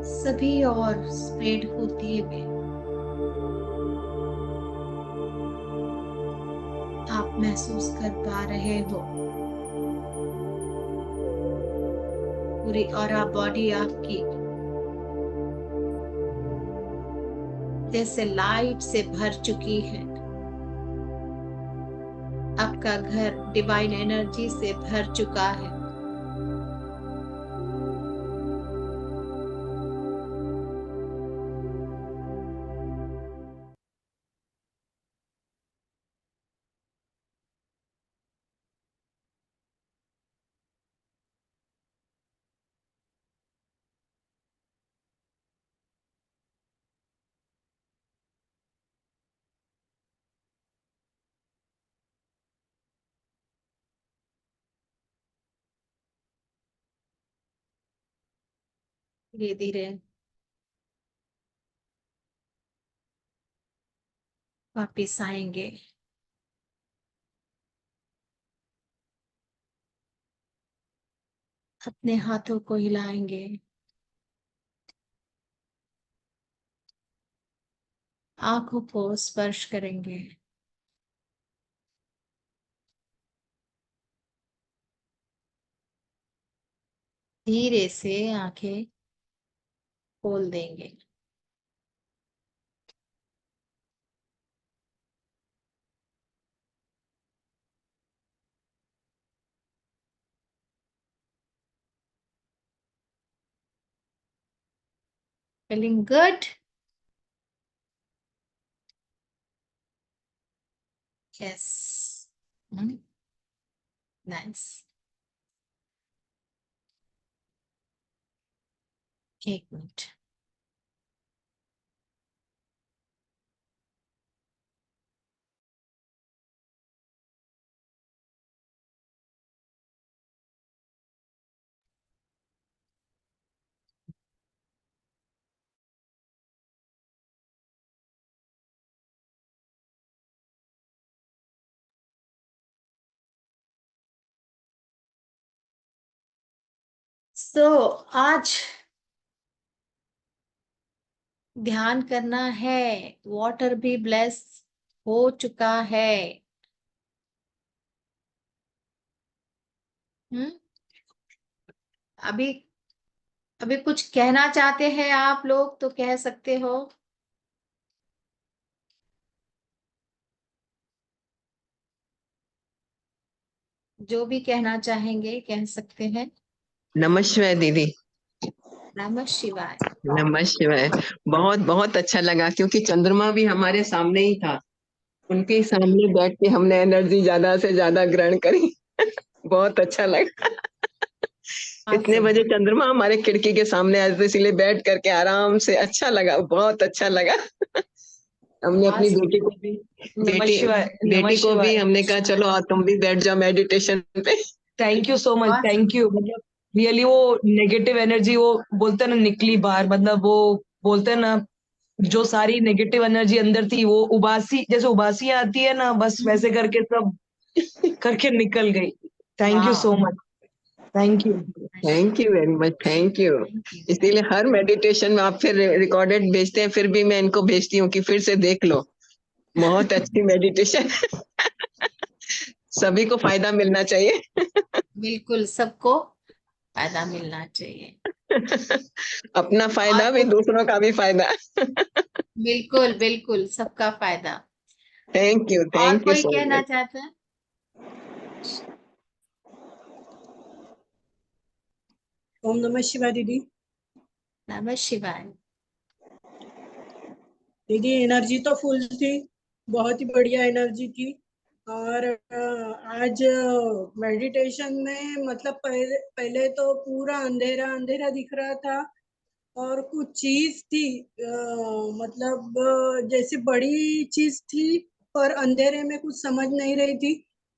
सभी और स्प्रेड होती है। आप महसूस कर पा रहे हो पूरी ऑरा बॉडी आपकी जैसे लाइट से भर चुकी है। आपका घर डिवाइन एनर्जी से भर चुका है। धीरे धीरे वापिस आएंगे। अपने हाथों को हिलाएंगे, आंखों को स्पर्श करेंगे। धीरे से आंखें खोल देंगे। Feeling good? यस। नाइस। एक मिनट। आज ध्यान करना है। वाटर भी ब्लेस हो चुका है। हम्म। अभी अभी कुछ कहना चाहते हैं आप लोग तो कह सकते हो। जो भी कहना चाहेंगे कह सकते हैं। नमः शिवाय दीदी। नमः शिवाय। नमः शिवाय। बहुत बहुत अच्छा लगा क्योंकि चंद्रमा भी हमारे सामने ही था। उनके सामने बैठ के हमने एनर्जी ज्यादा से ज्यादा ग्रहण करी। बहुत अच्छा लगा। इतने awesome। बजे चंद्रमा हमारे खिड़की के सामने आए थे, इसीलिए बैठ करके आराम से अच्छा लगा, बहुत अच्छा लगा। हमने अपनी awesome। बेटी को भी नमः बेटी शिवाय। नमः बेटी को भी शिवाय। हमने कहा चलो आज तुम भी बैठ जाओ मेडिटेशन पे। Thank you so much, awesome। Thank you. मतलब रियली वो नेगेटिव एनर्जी, वो बोलते हैं ना, निकली बाहर। मतलब वो बोलते हैं ना, जो सारी नेगेटिव एनर्जी अंदर थी वो उबासी, जैसे उबासी आती है ना, बस वैसे करके सब करके निकल गई। थैंक यू सो वाह। Much. Thank you. Thank you very much, thank you. Thank you. इसीलिए हर मेडिटेशन में आप फिर रिकॉर्डेड भेजते हैं, फिर भी मैं इनको भेजती हूँ कि फिर से देख लो। बहुत अच्छी मेडिटेशन। सभी को फायदा मिलना चाहिए। बिल्कुल सबको फायदा मिलना चाहिए। अपना और फायदा भी, कुछ? दूसरों का भी फायदा। बिल्कुल बिल्कुल सबका फायदा। और थैंक यू कोई सो कहना मच। चाहता है? ओम नमः शिवाय दीदी। नमः शिवाय। दीदी एनर्जी तो फुल थी, बहुत ही बढ़िया एनर्जी थी। और आज मेडिटेशन में मतलब पहले पहले तो पूरा अंधेरा अंधेरा दिख रहा था, और कुछ चीज थी मतलब जैसे बड़ी चीज थी, पर अंधेरे में कुछ समझ नहीं रही थी,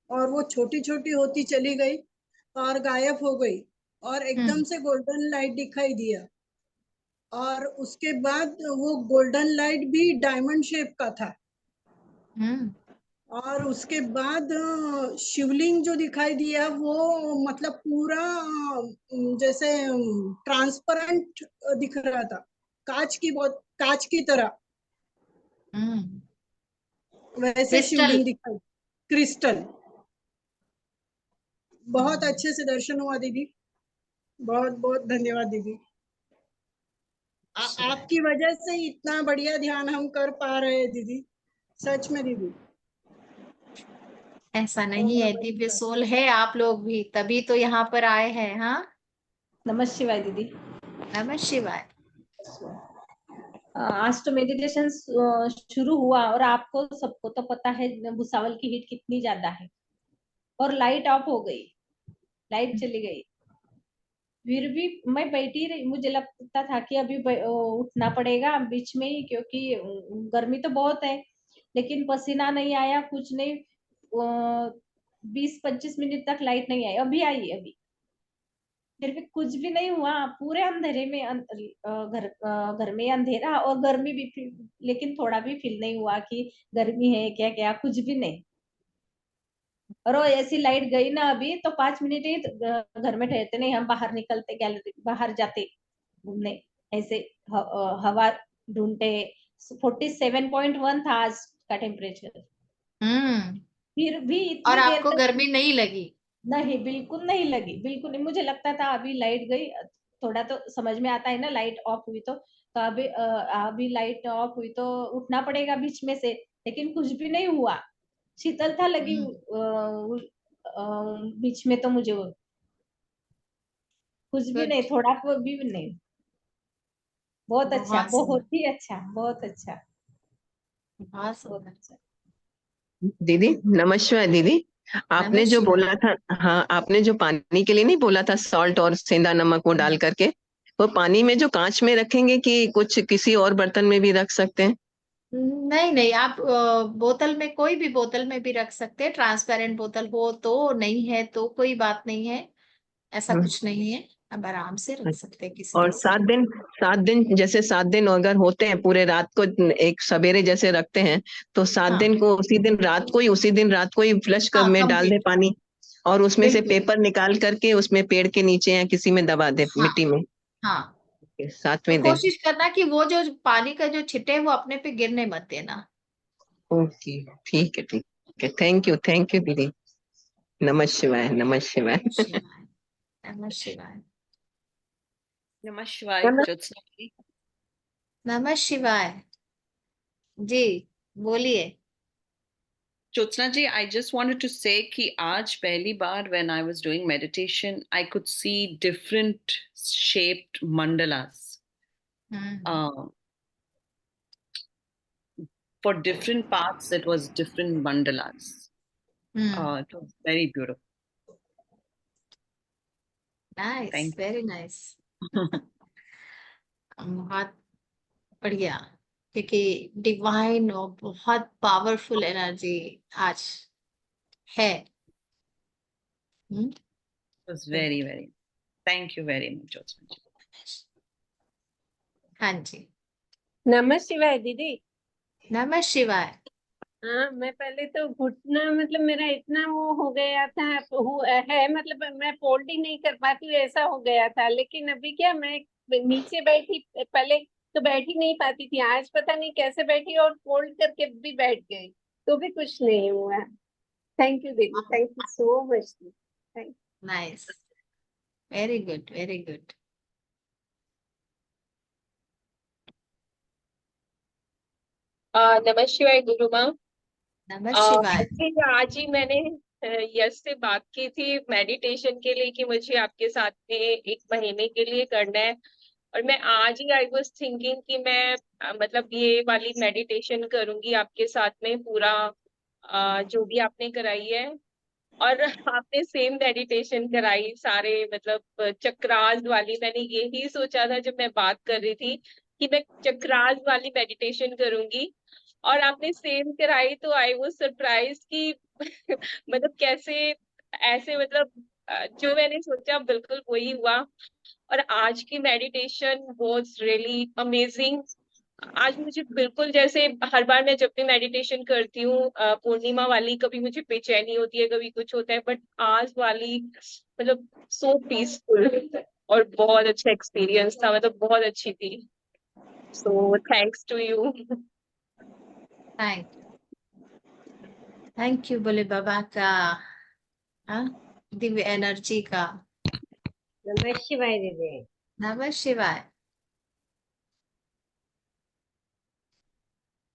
और वो छोटी छोटी होती चली गई और गायब हो गई, और एकदम हम्म। से गोल्डन लाइट दिखाई दिया। और उसके बाद वो गोल्डन लाइट भी डायमंड शेप का था। हम्म। और उसके बाद शिवलिंग जो दिखाई दिया वो मतलब पूरा जैसे ट्रांसपेरेंट दिख रहा था, कांच की, बहुत कांच की तरह हम्म। वैसे क्रिस्टल। शिवलिंग दिखाई, क्रिस्टल। बहुत हम्म। अच्छे से दर्शन हुआ दीदी। बहुत बहुत धन्यवाद दीदी। शिवाय। आपकी वजह से इतना बढ़िया ध्यान हम कर पा रहे हैं दीदी, सच में दीदी। ऐसा ओम नहीं है, नमः दिव्य शिवाय। सोल है आप लोग भी, तभी तो यहाँ पर आए हैं। हाँ। नमः शिवाय दीदी। नमः शिवाय। आज तो मेडिटेशन शुरू हुआ, और आपको सबको तो पता है भुसावल की हीट कितनी ज्यादा है, और लाइट ऑफ हो गई, लाइट चली गई। फिर भी मैं बैठी रही, मुझे लगता था कि अभी उठना पड़ेगा बीच में ही, क्योंकि गर्मी तो बहुत है, लेकिन पसीना नहीं आया, कुछ नहीं। 20-25 मिनट तक लाइट नहीं आई, अभी आई अभी। फिर भी कुछ भी नहीं हुआ, पूरे अंधेरे में घर में अंधेरा और गर्मी भी लेकिन थोड़ा भी फील नहीं हुआ कि गर्मी है क्या, क्या कुछ भी नहीं। और वो ऐसी लाइट गई ना अभी, तो 5 मिनट ही घर में ठहरते नहीं, हम बाहर निकलते, गैलरी बाहर जाते घूमने, ऐसे हवा ढूंढते। 47.1 था आज का टेम्परेचर। हम्म। फिर भी और इतनी देर आपको तक गर्मी नहीं लगी? नहीं, बिल्कुल नहीं लगी, बिल्कुल नहीं। मुझे लगता था अभी लाइट गई, थोड़ा तो समझ में आता है ना, लाइट ऑफ हुई तो अभी लाइट ऑफ हुई तो उठना पड़ेगा बीच में से, लेकिन कुछ भी नहीं हुआ। शीतलता लगी बीच में तो मुझे कुछ भी गुड। नहीं, थोड़ा भी नहीं। बहुत अच्छा, बहुत सुंदर, बहुत ही अच्छा, बहुत अच्छा, बहुत बहुत सुंदर। अच्छा। दीदी नमस्कार दीदी। आपने नमः जो शिवाय। बोला था, हाँ आपने जो पानी के लिए नहीं बोला था सॉल्ट और सेंधा नमक वो डाल करके, वो पानी में जो कांच में रखेंगे कि कुछ किसी और बर्तन में भी रख सकते हैं? नहीं नहीं, आप बोतल में, कोई भी बोतल में भी रख सकते हैं, ट्रांसपेरेंट बोतल हो तो, नहीं है तो कोई बात नहीं है, ऐसा हम्म। कुछ नहीं है। आप आराम से रख सकते हैं किसी और भी बोतल। 7 दिन, 7 दिन जैसे 7 दिन अगर होते हैं पूरे रात को, एक सवेरे जैसे रखते हैं तो 7 दिन हाँ को उसी दिन रात को ही, उसी दिन रात को ही फ्लश कर हाँ, में डाल दे कंप्लीट। पानी, और उसमें से बिल्कुल। पेपर निकाल करके उसमें पेड़ के नीचे या किसी में दबा दे हाँ मिट्टी में हाँ, तो 7वें दिन? कोशिश करना कि वो जो पानी का जो छिटे वो अपने पे गिरने मत देना। ओके, ठीक है ठीक है, थैंक यू दीदी। नमः शिवाय, नमः शिवाय। नमः शिवाय। नमः शिवाय। नमः शिवाय ज्योत्सना जी। नमः शिवाय। जी, बोलिए। ज्योत्सना जी, I just wanted to say कि आज पहली बार when I was doing meditation, I could see different shaped mandalas. Hmm For different paths, it was different mandalas. Hmm, It was very beautiful. Nice, Thank very nice. you. बहुत बढ़िया, क्योंकि डिवाइन और बहुत पावरफुल एनर्जी आज है। हम्म, It was very, very. Thank you very much, Jyotsna जी। हाँ जी। नमः शिवाय दीदी। नमः शिवाय। हाँ, मैं पहले तो घुटना मतलब मेरा इतना वो हो गया था, है मतलब मैं फोल्ड ही नहीं कर पाती हूँ, ऐसा हो गया था। लेकिन अभी क्या, मैं नीचे बैठी, पहले तो बैठ ही नहीं पाती थी, आज पता नहीं कैसे बैठी और फोल्ड करके भी बैठ गई तो भी कुछ नहीं हुआ। थैंक यू दीदी, thank you so much. Thank nice, very good, very good. नमः शिवाय गुरु माँ। नमः शिवाय। एक्चुअली आज ही मैंने यश से बात की थी मेडिटेशन के लिए कि मुझे आपके साथ में 1 महीने के लिए करना है, और मैं आज ही आई वाज थिंकिंग कि मैं मतलब ये वाली मेडिटेशन करूंगी आपके साथ में पूरा, जो भी आपने कराई है। और आपने सेम मेडिटेशन कराई सारे, मतलब चक्रास वाली। मैंने यही सोचा था जब मैं बात कर रही थी कि मैं चक्रास वाली मेडिटेशन करूंगी, और आपने सेम कराई, तो आई वाज सरप्राइज कि मतलब कैसे ऐसे, मतलब जो मैंने सोचा बिल्कुल वही हुआ। और आज की मेडिटेशन वाज रियली अमेजिंग। आज मुझे बिल्कुल जैसे हर बार मैं जब भी मेडिटेशन करती हूँ पूर्णिमा वाली, कभी मुझे बेचैनी होती है, कभी कुछ होता है, बट आज वाली मतलब सो पीसफुल, और बहुत अच्छा एक्सपीरियंस था, मतलब बहुत अच्छी थी। So thanks to you. Thank thank you बोले बाबा का, हाँ, दिव्य एनर्जी का। नमः शिवाय दीदी। नमः शिवाय।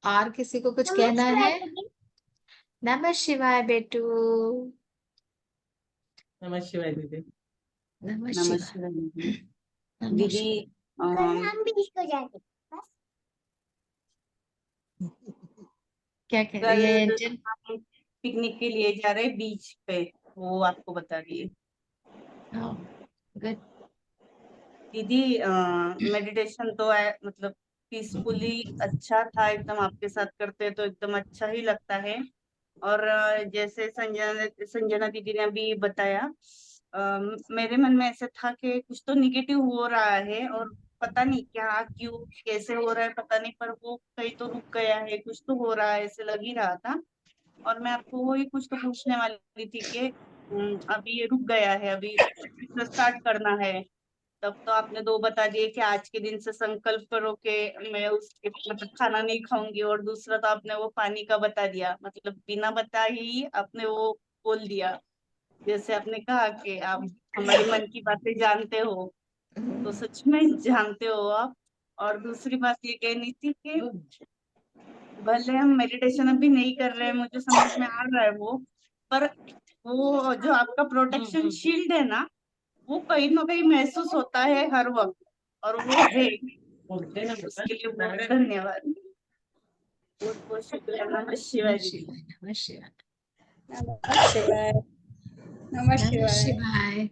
और किसी को कुछ कहना है? नमः शिवाय बेटू। नमः शिवाय दीदी। नमः नमः शिवाय। शिवाय दीदी। नमः दीदी शिवाय। क्या कह रही कल है एंजल? हम पिकनिक के लिए जा रहे बीच पे, वो आपको बता रही है गुड। दीदी। मेडिटेशन तो है, मतलब पीसफुली अच्छा था एकदम, आपके साथ करते तो एकदम अच्छा ही लगता है। और जैसे संजना दीदी ने अभी बताया, मेरे मन में ऐसे था कि कुछ तो निगेटिव हो रहा है, और पता नहीं क्या क्यों कैसे हो रहा है पता नहीं, पर वो कहीं तो रुक गया है, कुछ तो हो रहा है ऐसे लग ही रहा था। और मैं आपको वही कुछ तो पूछने वाली थी कि अभी ये रुक गया है, अभी स्टार्ट करना है। तब तो आपने 2 बता दिए कि आज के दिन से संकल्प करो कि मैं उसके मतलब खाना नहीं खाऊंगी, और दूसरा तो आपने वो पानी का बता दिया, मतलब बिना बताए ही आपने वो बोल दिया। जैसे आपने कहा कि आप हमारी मन की बातें जानते हो, तो सच में जानते हो आप। और दूसरी बात ये कहनी थी कि भले हम मेडिटेशन अभी नहीं कर रहे हैं, मुझे समझ में आ रहा है वो, पर वो जो आपका प्रोटेक्शन शील्ड है ना, वो कहीं ना कहीं महसूस होता है हर वक्त, और वो है। उसके लिए बहुत धन्यवाद, बहुत बहुत शुक्रिया। नमः शिवाय जी। नमः शिवाय। नमः शिवाय। नमः नमः शिवाय। शिवाय।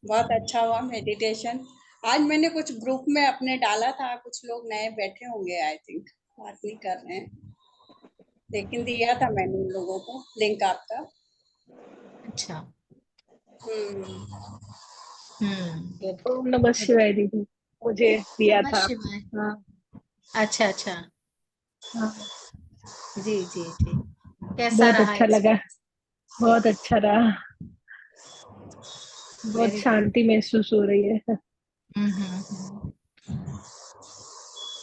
बहुत अच्छा हुआ मेडिटेशन। आज मैंने कुछ ग्रुप में अपने डाला था, कुछ लोग नए बैठे होंगे, आई थिंक बात नहीं कर रहे हैं, लेकिन दिया था मैंने उन लोगों को लिंक आपका। अच्छा। गुड। ओम नमः शिवाय दीदी, मुझे दिया नमः था। शिवाय। हाँ अच्छा अच्छा। हाँ, जी जी जी। कैसा बहुत रहा अच्छा लगा, एक्सपीरियंस? बहुत अच्छा रहा, बहुत वेरी गुड। शांति महसूस हो रही है।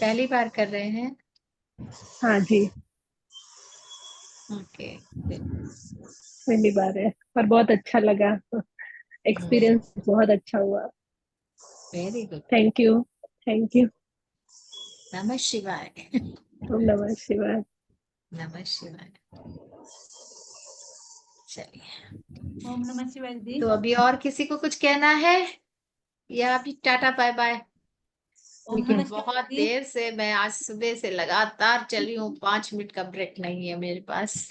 पहली बार कर रहे हैं? हाँ जी, ओके। पहली बार है, पर बहुत अच्छा लगा, एक्सपीरियंस बहुत अच्छा हुआ। Very good. Thank you, thank you. नमः शिवाय। ओम नमः शिवाय। नमः शिवाय। चलिए, ओम नमः शिवाय दीदी। तो अभी और किसी को कुछ कहना है या अभी टाटा बाय बाय? ओम लेकिन नमः शिवाय बहुत दीदी। देर से मैं आज सुबह से लगातार चली हूँ, 5 मिनट का ब्रेक नहीं है मेरे पास।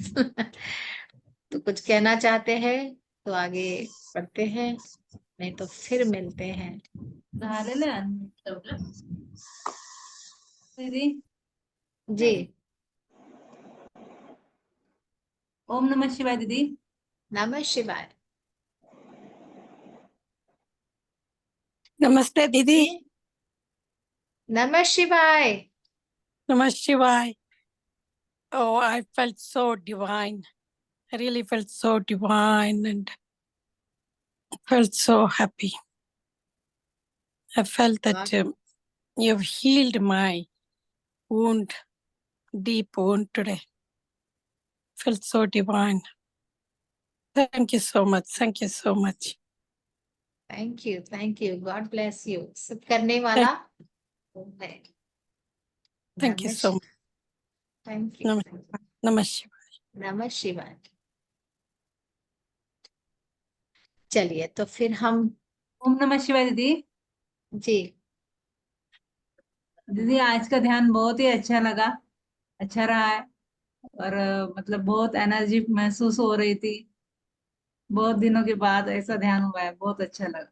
तो कुछ कहना चाहते हैं तो आगे बढ़ते हैं, नहीं तो फिर मिलते हैं। दीदी जी। ओम नमः शिवाय दीदी। नमः शिवाय। नमस्ते दीदी। नमः शिवाय। नमः शिवाय। Oh, I felt so divine. I really felt so divine and felt so happy. I felt that you've healed my wound, deep wound today. Felt so divine. Thank you so much. Thank you so much. Thank you, thank you, God bless you. सब करने वाला है। Thank you so much. Thank you. नमः शिवाय। नमः शिवाय। चलिए, तो फिर हम ओम नमः शिवाय दीदी। जी। दीदी आज का ध्यान बहुत ही अच्छा लगा, अच्छा रहा है, और मतलब बहुत एनर्जी महसूस हो रही थी। बहुत दिनों के बाद ऐसा ध्यान हुआ है, बहुत अच्छा लगा।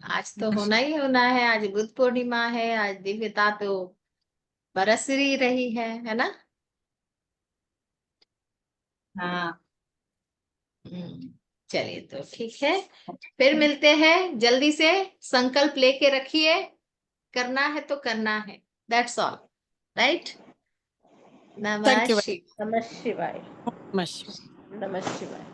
आज तो होना ही होना है, आज बुद्ध पूर्णिमा है, आज दिव्यता तो बरस ही रही है ना? हाँ। चलिए, तो ठीक है, फिर मिलते हैं जल्दी से। संकल्प लेके रखिए, करना है तो करना है, दैट्स ऑल, राइट? नमः Thank you. शिवाय। नमः शिवाय। नमः शिवाय।